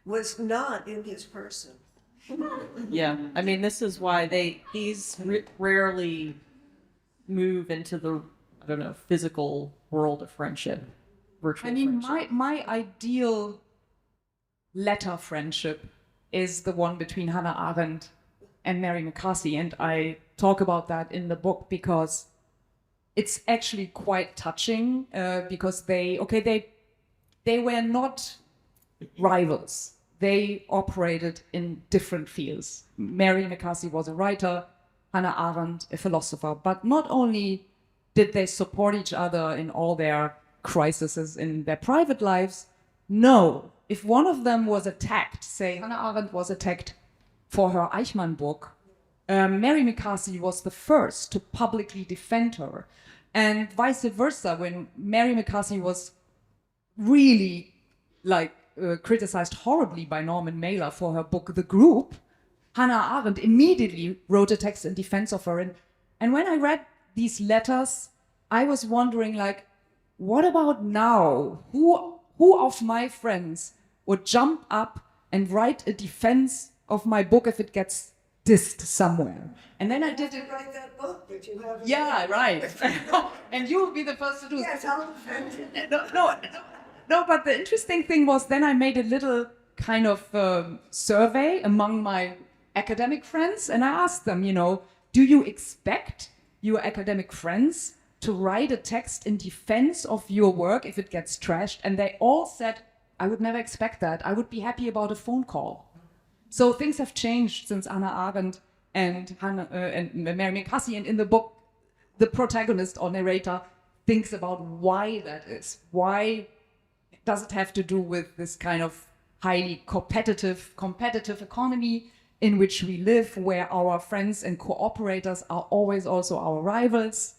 was not in his person. Yeah, I mean, this is why these rarely move into the, I don't know, physical world of friendship, virtual I mean, friendship. my ideal letter friendship is the one between Hannah Arendt and Mary McCarthy, and I talk about that in the book because it's actually quite touching, because they were not rivals. They operated in different fields. Mary McCarthy was a writer, Hannah Arendt a philosopher. But not only did they support each other in all their crises in their private lives, no, if one of them was attacked, say Hannah Arendt was attacked for her Eichmann book, Mary McCarthy was the first to publicly defend her. And vice versa, when Mary McCarthy was really criticized horribly by Norman Mailer for her book The Group, Hannah Arendt immediately wrote a text in defense of her. And when I read these letters, I was wondering, what about now? Who of my friends would jump up and write a defense of my book if it gets dissed somewhere? And then I did it. Write that book that you have. Yeah, right. And you will be the first to do it. Yes, I'll defend it. No, but the interesting thing was then I made a little kind of survey among my academic friends, and I asked them, do you expect your academic friends to write a text in defense of your work if it gets trashed? And they all said, I would never expect that. I would be happy about a phone call. So things have changed since Hannah Arendt and Mary McCarthy, and in the book, the protagonist or narrator thinks about why that is. Why does it have to do with this kind of highly competitive economy in which we live, where our friends and cooperators are always also our rivals?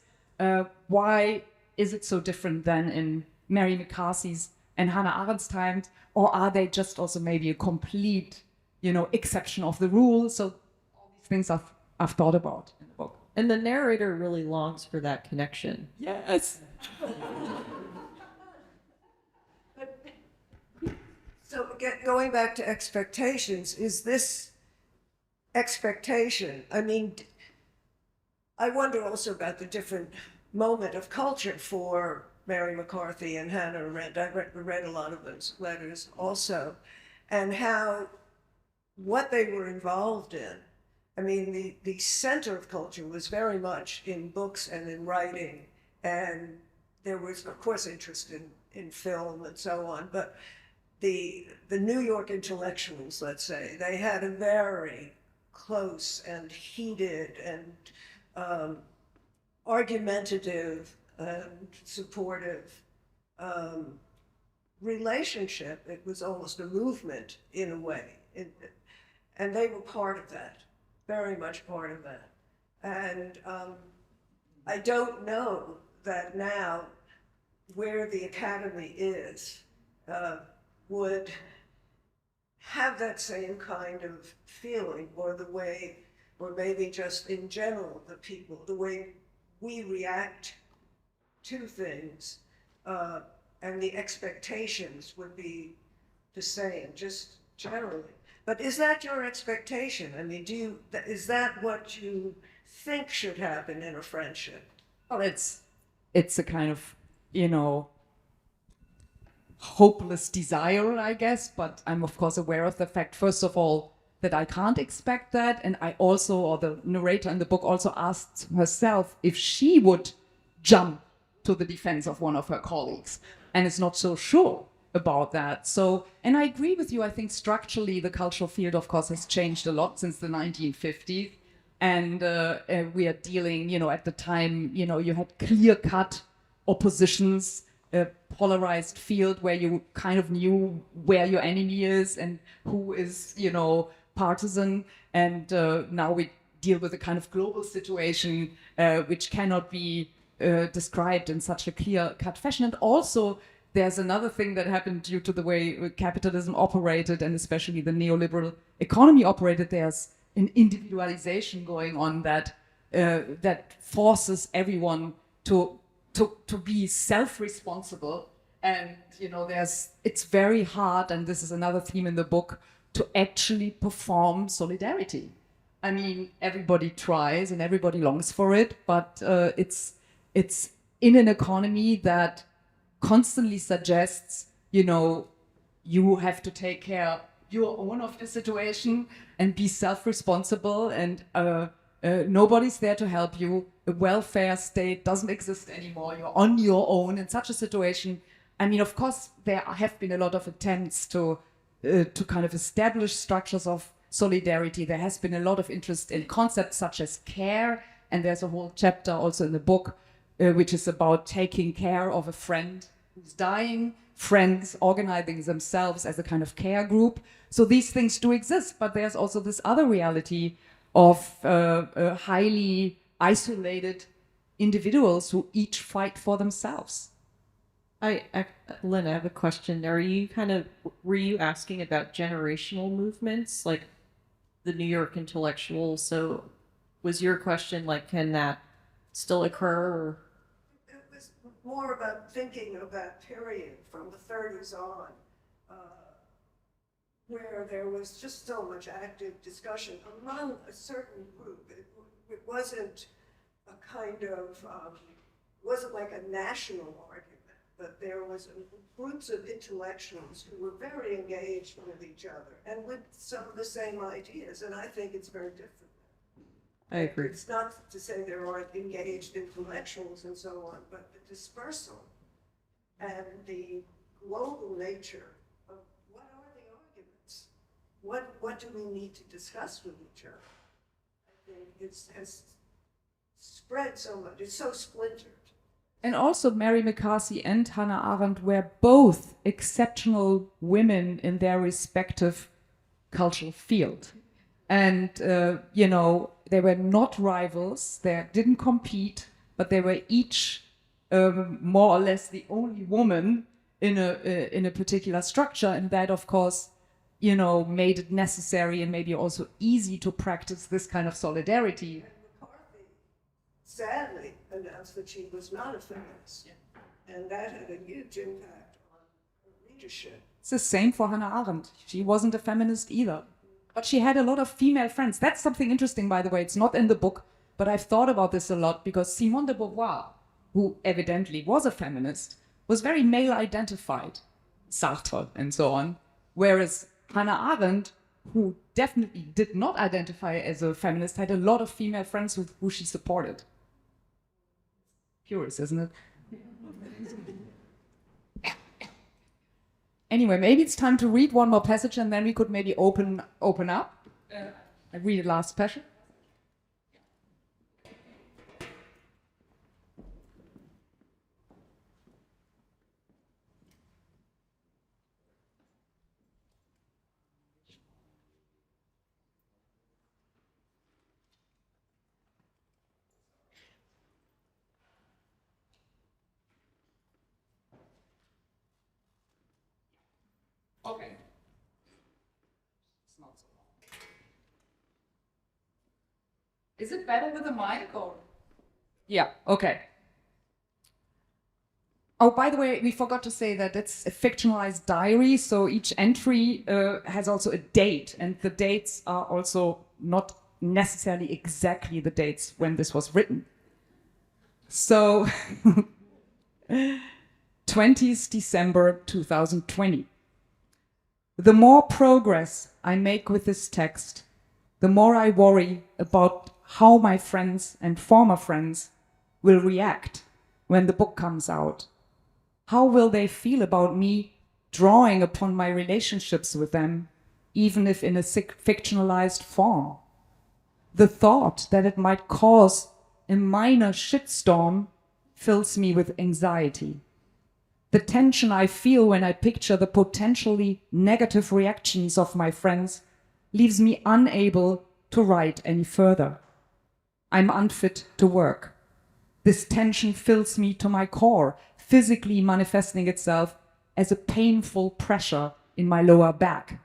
Why is it so different than in Mary McCarthy's and Hannah Arendt's time? Or are they just also maybe a complete, exception of the rule? So all these things I've thought about in the book. And the narrator really longs for that connection. Yes. So going back to expectations, is this expectation? I mean, I wonder also about the different moment of culture for Mary McCarthy and Hannah Arendt. I read a lot of those letters also, and what they were involved in. I mean, the center of culture was very much in books and in writing, and there was, of course, interest in film and so on, but the New York intellectuals, let's say, they had a very close and heated and argumentative and supportive relationship. It was almost a movement in a way. And they were part of that, very much part of that. And I don't know that now where the Academy is, would have that same kind of feeling, or the way, or maybe just in general, the way we react to things, and the expectations would be the same, just generally. But is that your expectation? I mean, is that what you think should happen in a friendship? Well, it's a kind of, hopeless desire, I guess, but I'm of course aware of the fact, first of all, that I can't expect that. And I also, or the narrator in the book also asked herself if she would jump to the defense of one of her colleagues, and is not so sure about that. So, and I agree with you, I think structurally the cultural field, of course, has changed a lot since the 1950s. And we are dealing, at the time, you had clear-cut oppositions, a polarized field where you kind of knew where your enemy is and who is, partisan, and now we deal with a kind of global situation which cannot be described in such a clear-cut fashion. And also, there's another thing that happened due to the way capitalism operated, and especially the neoliberal economy operated. There's an individualization going on that forces everyone to be self-responsible. And it's very hard, and this is another theme in the book, to actually perform solidarity. I mean, everybody tries and everybody longs for it, but it's in an economy that constantly suggests, you have to take care your own of the situation and be self-responsible, and nobody's there to help you. A welfare state doesn't exist anymore. You're on your own in such a situation. I mean, of course, there have been a lot of attempts to kind of establish structures of solidarity. There has been a lot of interest in concepts such as care, and there's a whole chapter also in the book which is about taking care of a friend who's dying, friends organizing themselves as a kind of care group. So these things do exist, but there's also this other reality of highly isolated individuals who each fight for themselves. Lynne, I have a question. Were you asking about generational movements, like the New York intellectuals? So was your question like, can that still occur? Or? It was more about thinking of that period from the 30s on, where there was just so much active discussion among a certain group. It wasn't a kind of, wasn't like a national argument, but there was groups of intellectuals who were very engaged with each other and with some of the same ideas, and I think it's very different. I agree. It's not to say there aren't engaged intellectuals and so on, but the dispersal and the global nature of what are the arguments? What do we need to discuss with each other? I think has spread so much, it's so splintered. And also Mary McCarthy and Hannah Arendt were both exceptional women in their respective cultural field. And, they were not rivals, they didn't compete, but they were each more or less the only woman in a particular structure. And that, of course, made it necessary and maybe also easy to practice this kind of solidarity. McCarthy sadly announced that she was not a feminist, and that had a huge impact on her leadership. It's the same for Hannah Arendt. She wasn't a feminist either. But she had a lot of female friends. That's something interesting, by the way. It's not in the book, but I've thought about this a lot because Simone de Beauvoir, who evidently was a feminist, was very male identified, Sartre and so on. Whereas Hannah Arendt, who definitely did not identify as a feminist, had a lot of female friends who she supported. Curious, isn't it? Anyway, maybe it's time to read one more passage and then we could maybe open up. I read the last passage. Okay. It's not so long. Is it better with a mic or? Yeah, okay. Oh, by the way, we forgot to say that it's a fictionalized diary, so each entry has also a date, and the dates are also not necessarily exactly the dates when this was written. So, 20th December 2020. The more progress I make with this text, the more I worry about how my friends and former friends will react when the book comes out. How will they feel about me drawing upon my relationships with them, even if in a fictionalized form? The thought that it might cause a minor shitstorm fills me with anxiety. The tension I feel when I picture the potentially negative reactions of my friends leaves me unable to write any further. I'm unfit to work. This tension fills me to my core, physically manifesting itself as a painful pressure in my lower back.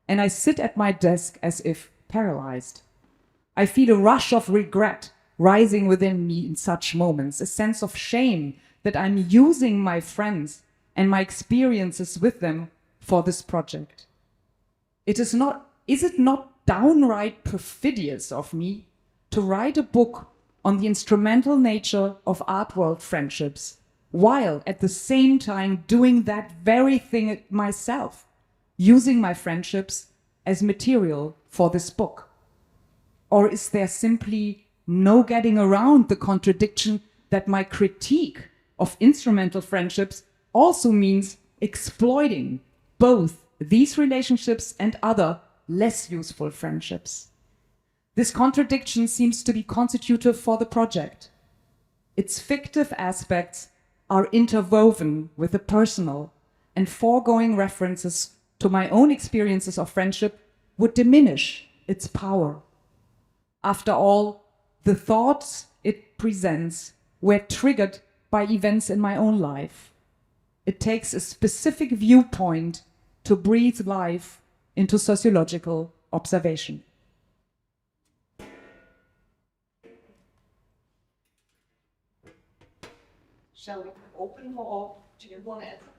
And I sit at my desk as if paralyzed. I feel a rush of regret rising within me in such moments, a sense of shame that I'm using my friends and my experiences with them for this project. Is it not downright perfidious of me to write a book on the instrumental nature of art world friendships, while at the same time doing that very thing myself, using my friendships as material for this book? Or is there simply no getting around the contradiction that my critique of instrumental friendships also means exploiting both these relationships and other less useful friendships? This contradiction seems to be constitutive for the project. Its fictive aspects are interwoven with the personal, and foregoing references to my own experiences of friendship would diminish its power. After all, the thoughts it presents were triggered by events in my own life. It takes a specific viewpoint to breathe life into sociological observation. Shall we open or do you want to add something?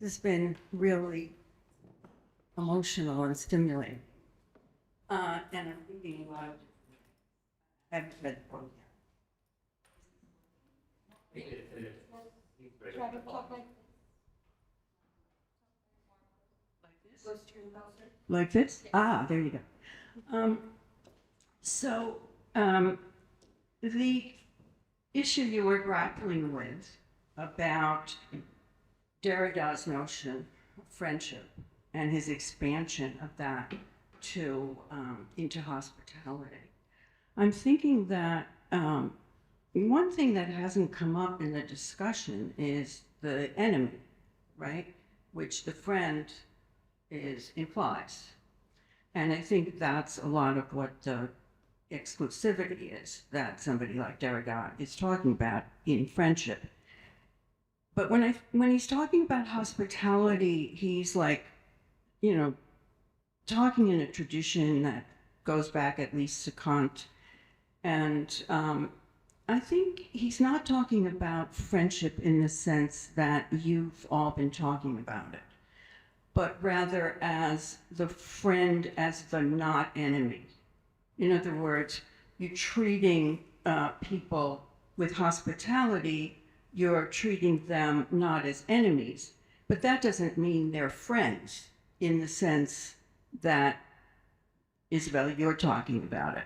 This has been really emotional and stimulating. And I'm thinking a lot of, I haven't read the book yet. Like this? Ah, there you go. The issue you were grappling with about Derrida's notion of friendship and his expansion of that to into hospitality. I'm thinking that one thing that hasn't come up in the discussion is the enemy, right? Which the friend implies. And I think that's a lot of what the exclusivity is that somebody like Derrida is talking about in friendship. But when he's talking about hospitality, he's like, talking in a tradition that goes back at least to Kant. And I think he's not talking about friendship in the sense that you've all been talking about it, but rather as the friend as the not enemy. In other words, you're treating people with hospitality, you're treating them not as enemies, but that doesn't mean they're friends in the sense that, Isabelle, you're talking about it.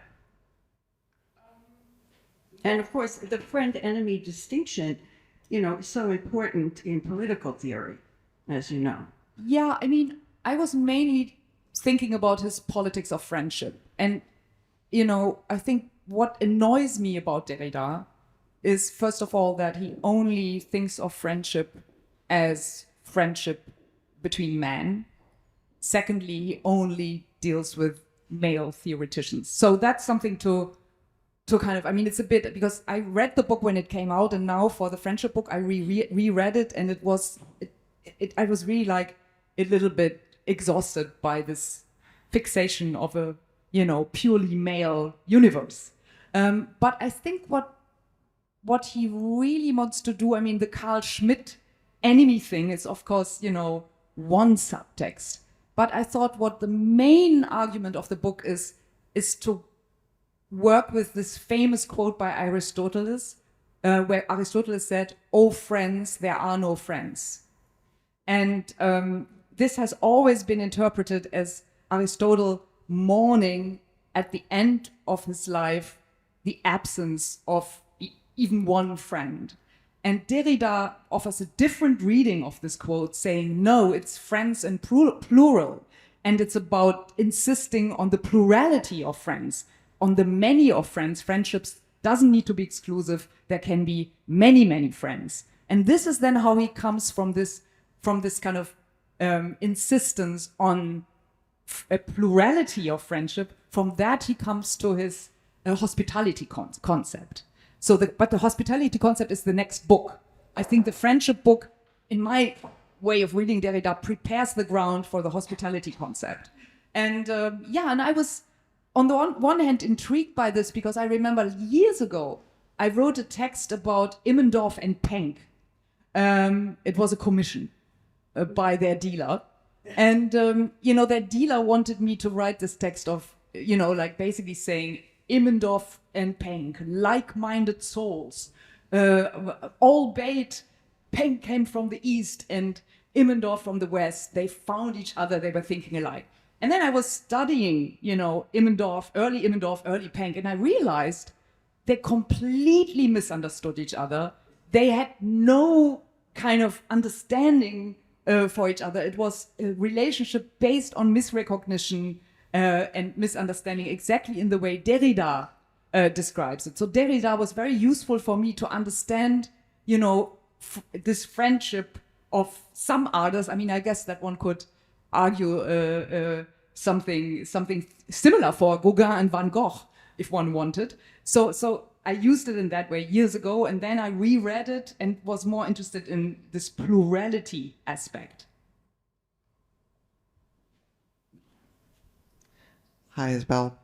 And of course, the friend-enemy distinction, is so important in political theory, as you know. Yeah, I mean, I was mainly thinking about his politics of friendship. And, I think what annoys me about Derrida is, first of all, that he only thinks of friendship as friendship between men. Secondly, he only deals with male theoreticians. So that's something to kind of, it's a bit, because I read the book when it came out, and now for the friendship book, I reread it, and I was really like a little bit exhausted by this fixation of a, purely male universe. But I think what he really wants to do, the Carl Schmitt enemy thing is, of course, one subtext. But I thought what the main argument of the book is to work with this famous quote by Aristotle, where Aristotle said, "Oh friends, there are no friends." And this has always been interpreted as Aristotle mourning at the end of his life the absence of even one friend. And Derrida offers a different reading of this quote, saying, no, it's friends in plural. And it's about insisting on the plurality of friends, on the many of friends, friendships doesn't need to be exclusive. There can be many, many friends. And this is then how he comes from this kind of insistence on a plurality of friendship. From that, he comes to his hospitality concept. But the hospitality concept is the next book. I think the friendship book, in my way of reading Derrida, prepares the ground for the hospitality concept. And and I was, on the one hand, intrigued by this because I remember years ago, I wrote a text about Immendorf and Penck. It was a commission by their dealer. And, their dealer wanted me to write this text of, like basically saying Immendorf and Penck, like-minded souls, albeit Penck came from the east and Immendorf from the west. They found each other, they were thinking alike. And then I was studying, Immendorf, early Penck, and I realized they completely misunderstood each other. They had no kind of understanding for each other. It was a relationship based on misrecognition and misunderstanding, exactly in the way Derrida describes it. So Derrida was very useful for me to understand, this friendship of some artists. I mean, I guess that one could argue something similar for Gauguin and Van Gogh, if one wanted. So I used it in that way years ago, and then I reread it and was more interested in this plurality aspect. Hi, Isabelle.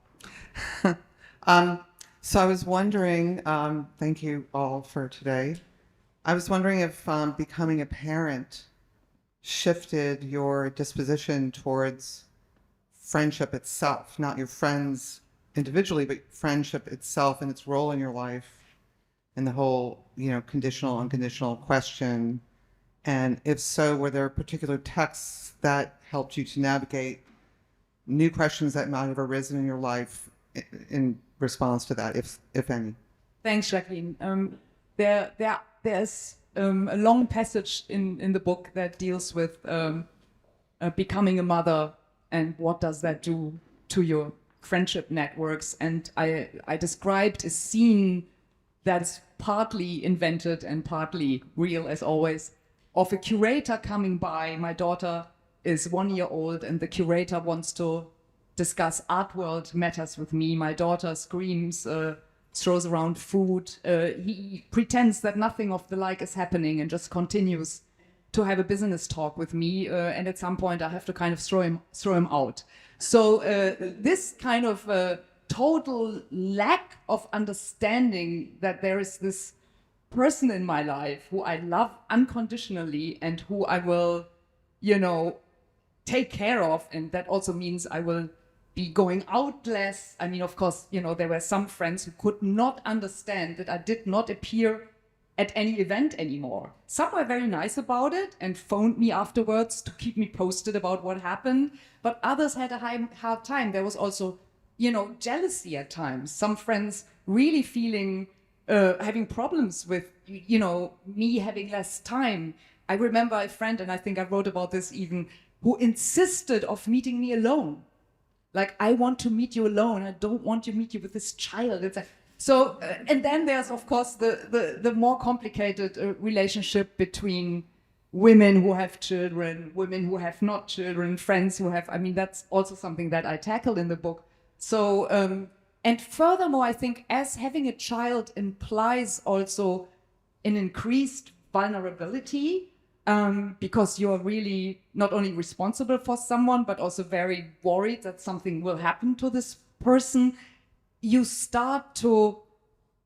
So I was wondering, thank you all for today. I was wondering if becoming a parent shifted your disposition towards friendship itself, not your friends individually, but friendship itself and its role in your life, and the whole, conditional, unconditional question. And if so, were there particular texts that helped you to navigate new questions that might have arisen in your life in response to that, if any? Thanks, Jacqueline. There's a long passage in the book that deals with becoming a mother and what does that do to your friendship networks. And I described a scene that's partly invented and partly real, as always, of a curator coming by. My daughter is 1 year old and the curator wants to discuss art world matters with me. My daughter screams, throws around food. He pretends that nothing of the like is happening and just continues to have a business talk with me. And at some point I have to kind of throw him out. So this kind of total lack of understanding that there is this person in my life who I love unconditionally and who I will, take care of. And that also means I will be going out less. I mean, of course, there were some friends who could not understand that I did not appear at any event anymore. Some were very nice about it and phoned me afterwards to keep me posted about what happened, but others had a hard time. There was also, jealousy at times. Some friends really feeling, having problems with, me having less time. I remember a friend, and I think I wrote about this even, who insisted of meeting me alone. Like, I want to meet you alone. I don't want to meet you with this child. It's so, and then there's, of course, the more complicated relationship between women who have children, women who have not children, friends who have, that's also something that I tackle in the book. So, and furthermore, I think as having a child implies also an increased vulnerability, because you're really not only responsible for someone, but also very worried that something will happen to this person. You start to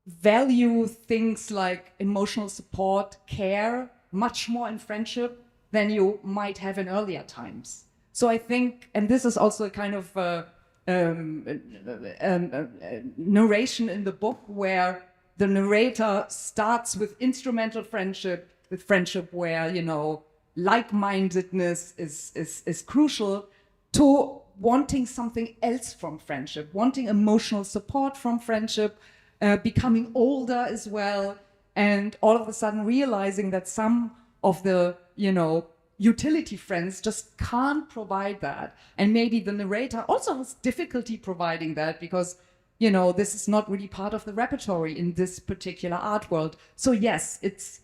value things like emotional support, care, much more in friendship than you might have in earlier times. So I think, and this is also a kind of narration in the book where the narrator starts with instrumental friendship, with friendship where, like-mindedness is crucial, to wanting something else from friendship, wanting emotional support from friendship, becoming older as well, and all of a sudden realizing that some of the, utility friends just can't provide that. And maybe the narrator also has difficulty providing that because, this is not really part of the repertory in this particular art world. So yes, it's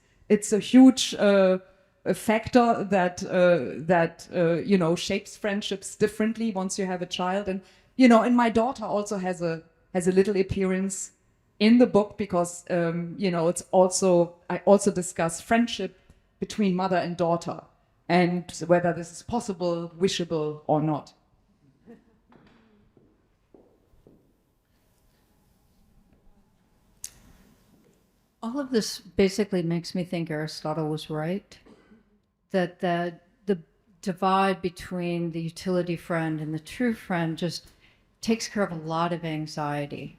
a huge a factor that shapes friendships differently once you have a child. And and my daughter also has a little appearance in the book because it's also, I also discuss friendship between mother and daughter and whether this is possible, wishable or not. All of this basically makes me think Aristotle was right, that the divide between the utility friend and the true friend just takes care of a lot of anxiety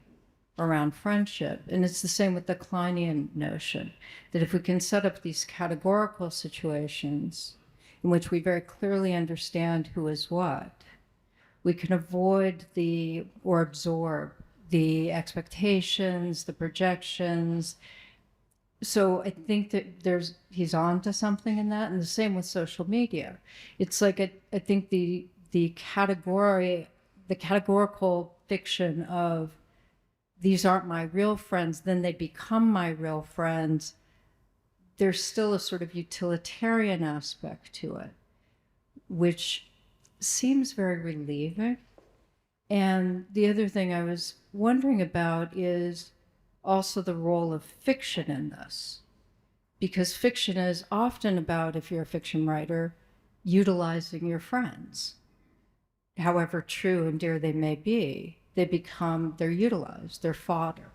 around friendship. And it's the same with the Kleinian notion, that if we can set up these categorical situations in which we very clearly understand who is what, we can avoid or absorb the expectations, the projections. So I think that he's on to something in that, and the same with social media. It's like I think the categorical fiction of these aren't my real friends, then they become my real friends. There's still a sort of utilitarian aspect to it, which seems very relieving. And the other thing I was wondering about is also the role of fiction in this, because fiction is often about, if you're a fiction writer, utilizing your friends. However true and dear they may be, they're utilized, they're fodder,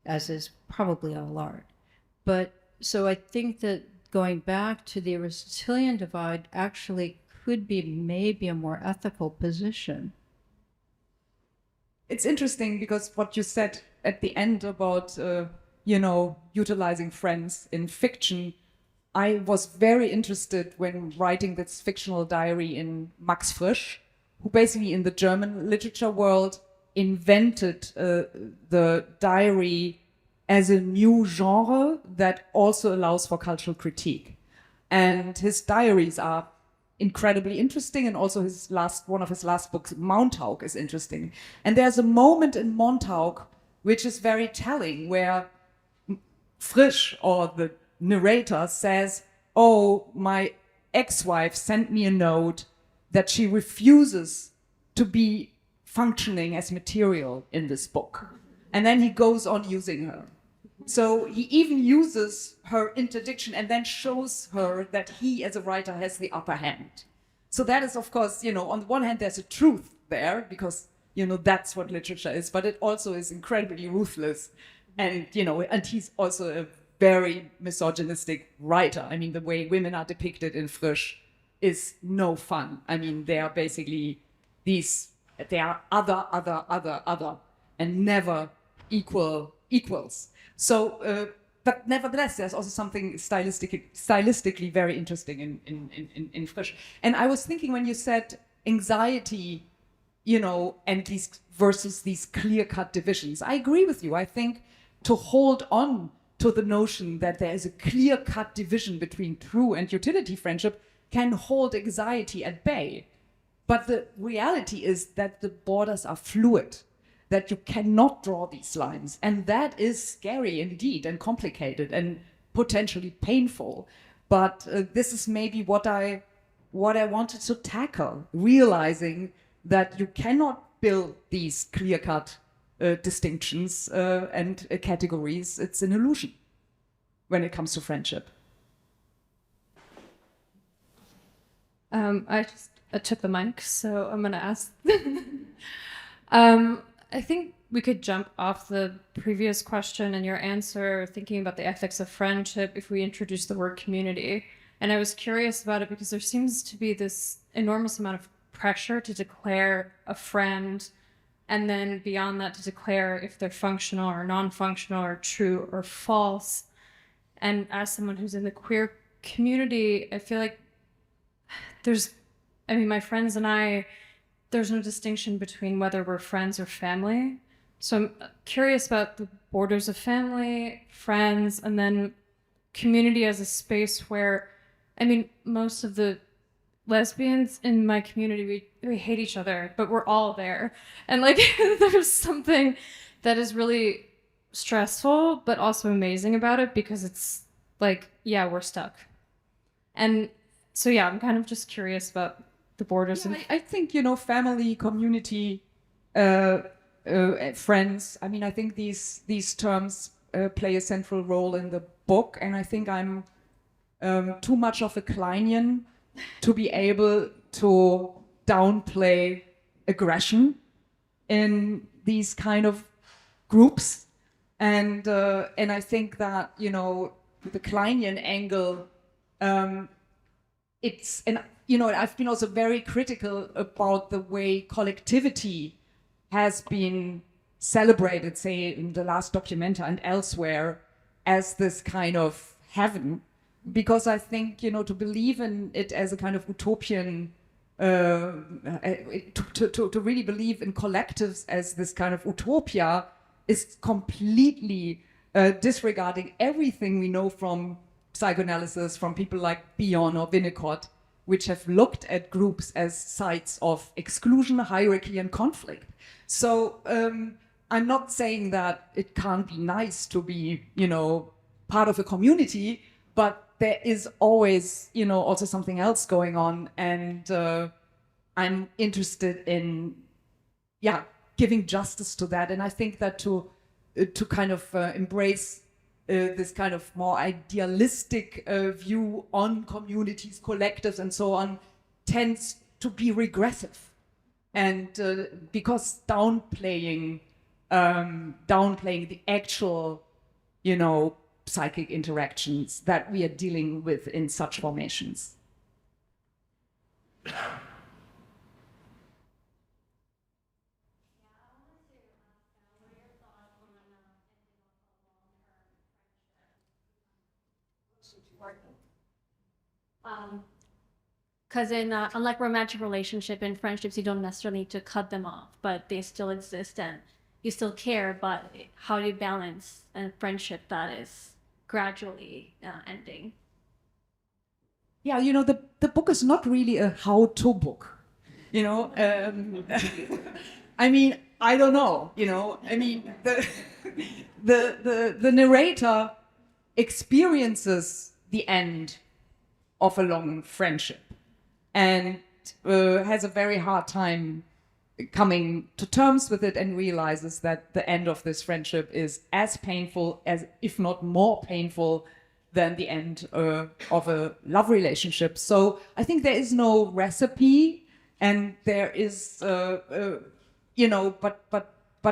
as is probably all art. But so I think that going back to the Aristotelian divide actually could be maybe a more ethical position. It's interesting because what you said at the end about, utilizing friends in fiction, I was very interested when writing this fictional diary in Max Frisch, who basically in the German literature world invented the diary as a new genre that also allows for cultural critique. And his diaries are incredibly interesting, and also one of his last books, Montauk, is interesting. And there's a moment in Montauk which is very telling, where Frisch, or the narrator, says, "Oh, my ex-wife sent me a note that she refuses to be functioning as material in this book." And then he goes on using her. So he even uses her interdiction and then shows her that he, as a writer, has the upper hand. So that is, of course, on the one hand, there's a truth there, because, that's what literature is, but it also is incredibly ruthless. And, and he's also a very misogynistic writer. I mean, the way women are depicted in Frisch is no fun. I mean, they are basically they are other, and never equals. So, but nevertheless, there's also something stylistically very interesting in Frisch. And I was thinking when you said anxiety, and these clear-cut divisions, I agree with you. I think to hold on to the notion that there is a clear-cut division between true and utility friendship can hold anxiety at bay. But the reality is that the borders are fluid, that you cannot draw these lines. And that is scary indeed, and complicated, and potentially painful. But this is maybe what I wanted to tackle, realizing that you cannot build these clear-cut distinctions and categories. It's an illusion when it comes to friendship. I took the mic, so I'm going to ask. I think we could jump off the previous question and your answer, thinking about the ethics of friendship, if we introduce the word community. And I was curious about it because there seems to be this enormous amount of pressure to declare a friend, and then beyond that to declare if they're functional or non-functional or true or false. And as someone who's in the queer community, I feel like my friends and I, there's no distinction between whether we're friends or family. So I'm curious about the borders of family, friends, and then community as a space where, most of the lesbians in my community, we hate each other, but we're all there. And like there's something that is really stressful but also amazing about it, because it's like, yeah, we're stuck. And so yeah, I'm kind of just curious about the borders. Yeah, I think, family, community, friends. I mean, I think these terms play a central role in the book, and I think I'm too much of a Kleinian to be able to downplay aggression in these kind of groups, and I think that the Kleinian angle, it's and I've been also very critical about the way collectivity has been celebrated, say in the last Documenta and elsewhere, as this kind of heaven, because I think to believe in it as a kind of utopian, to really believe in collectives as this kind of utopia is completely disregarding everything we know from psychoanalysis, from people like Bion or Winnicott, which have looked at groups as sites of exclusion, hierarchy, and conflict. So I'm not saying that it can't be nice to be, part of a community, but there is always, also something else going on. And I'm interested in, giving justice to that. And I think that to kind of embrace this kind of more idealistic view on communities, collectives, and so on, tends to be regressive, and because downplaying the actual, psychic interactions that we are dealing with in such formations. Because unlike romantic relationship and friendships, you don't necessarily need to cut them off, but they still exist and you still care. But how do you balance a friendship that is gradually ending? Yeah, the book is not really a how-to book. I mean, I don't know. I mean, the narrator experiences the end of a long friendship, and has a very hard time coming to terms with it, and realizes that the end of this friendship is as painful, as if not more painful, than the end of a love relationship. So I think there is no recipe, and there is, but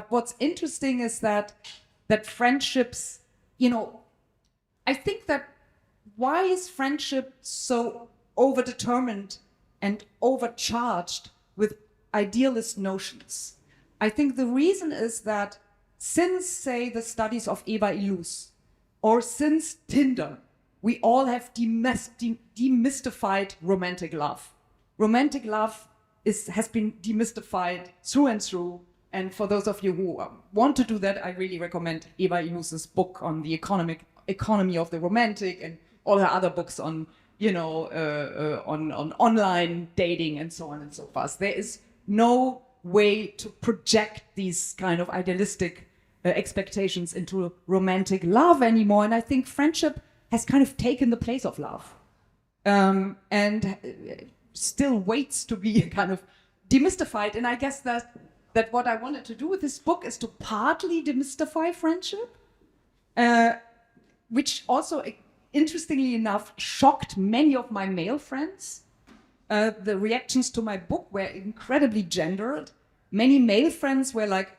what's interesting is that friendships, I think that why is friendship so overdetermined and overcharged with idealist notions? I think the reason is that since, say, the studies of Eva Illouz, or since Tinder, we all have demystified romantic love. Romantic love has been demystified through and through. And for those of you who want to do that, I really recommend Eva Illouz's book on the economy of the romantic, and all her other books on, on online dating and so on and so forth. There is no way to project these kind of idealistic expectations into romantic love anymore. And I think friendship has kind of taken the place of love, and still waits to be kind of demystified. And I guess that what I wanted to do with this book is to partly demystify friendship, which also, interestingly enough, shocked many of my male friends. The reactions to my book were incredibly gendered. Many male friends were like,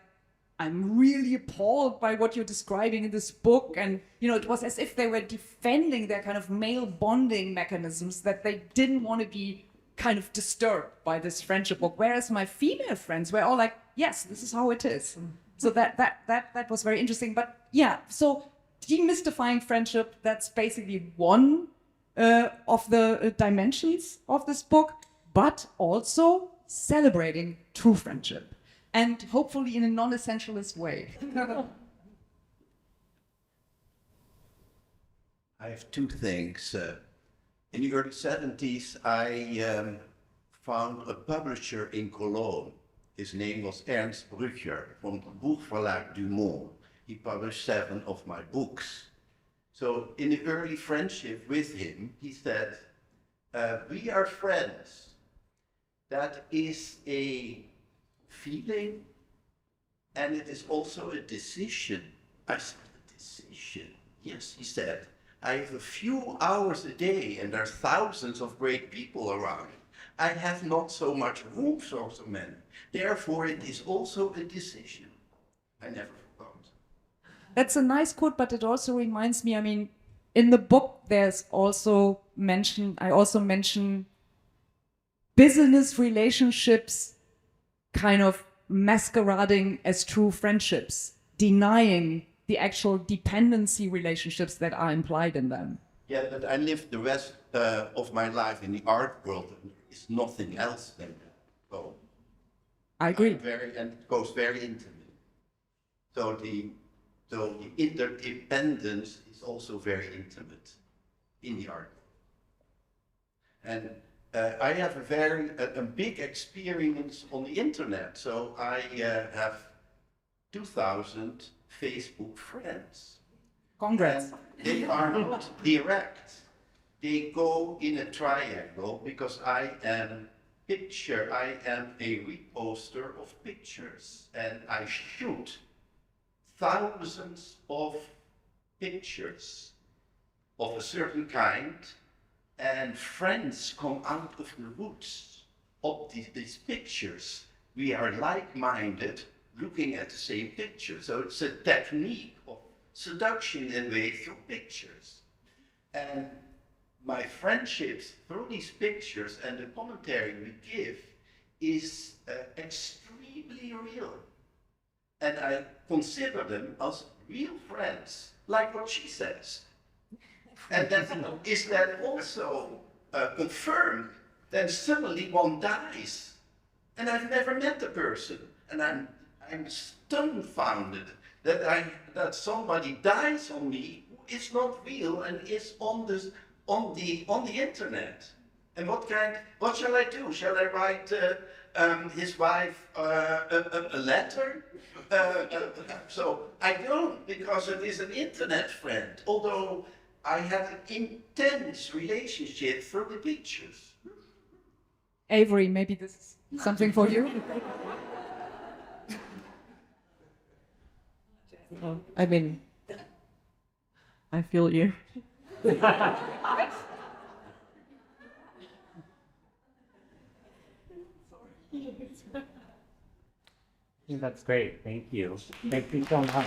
I'm really appalled by what you're describing in this book. And, it was as if they were defending their kind of male bonding mechanisms, that they didn't want to be kind of disturbed by this friendship book. Whereas my female friends were all like, yes, this is how it is. So that was very interesting. But yeah, so demystifying friendship, that's basically one of the dimensions of this book, but also celebrating true friendship, and hopefully in a non-essentialist way. I have two things. In the early 70s, I found a publisher in Cologne. His name was Ernst Brücher from Buchverlag du Monde. He published 7 of my books. So in the early friendship with him, he said, we are friends. That is a feeling, and it is also a decision. I said, a decision? Yes, he said. I have a few hours a day and there are thousands of great people around. I have not so much room for so many. Therefore, it is also a decision. I never forgot. That's a nice quote, but it also reminds me, I mean, in the book, there's also I also mention business relationships kind of masquerading as true friendships, denying the actual dependency relationships that are implied in them. Yeah, but I lived the rest of my life in the art world, and there is nothing else than that. So I agree. And it goes very intimate. So the interdependence is also very intimate in the art world. And I have a big experience on the internet. So I have 2,000 Facebook friends. Congrats. And they are not direct. They go in a triangle because I am a reposter of pictures, and I shoot thousands of pictures of a certain kind, and friends come out of the woods of these pictures. We are like-minded, looking at the same picture. So it's a technique of seduction in a way through pictures. And my friendships through these pictures and the commentary we give is extremely real. And I consider them as real friends, like what she says. And is that also confirmed? Then suddenly one dies. And I've never met the person. And I'm dumbfounded that somebody dies on me who is not real and is on the internet. And what shall I do? Shall I write his wife a letter? So I don't, because it is an internet friend, although I had an intense relationship through the pictures. Avery, maybe this is something for you. I mean, I feel you. I think that's great. Thank you. Thank you so much.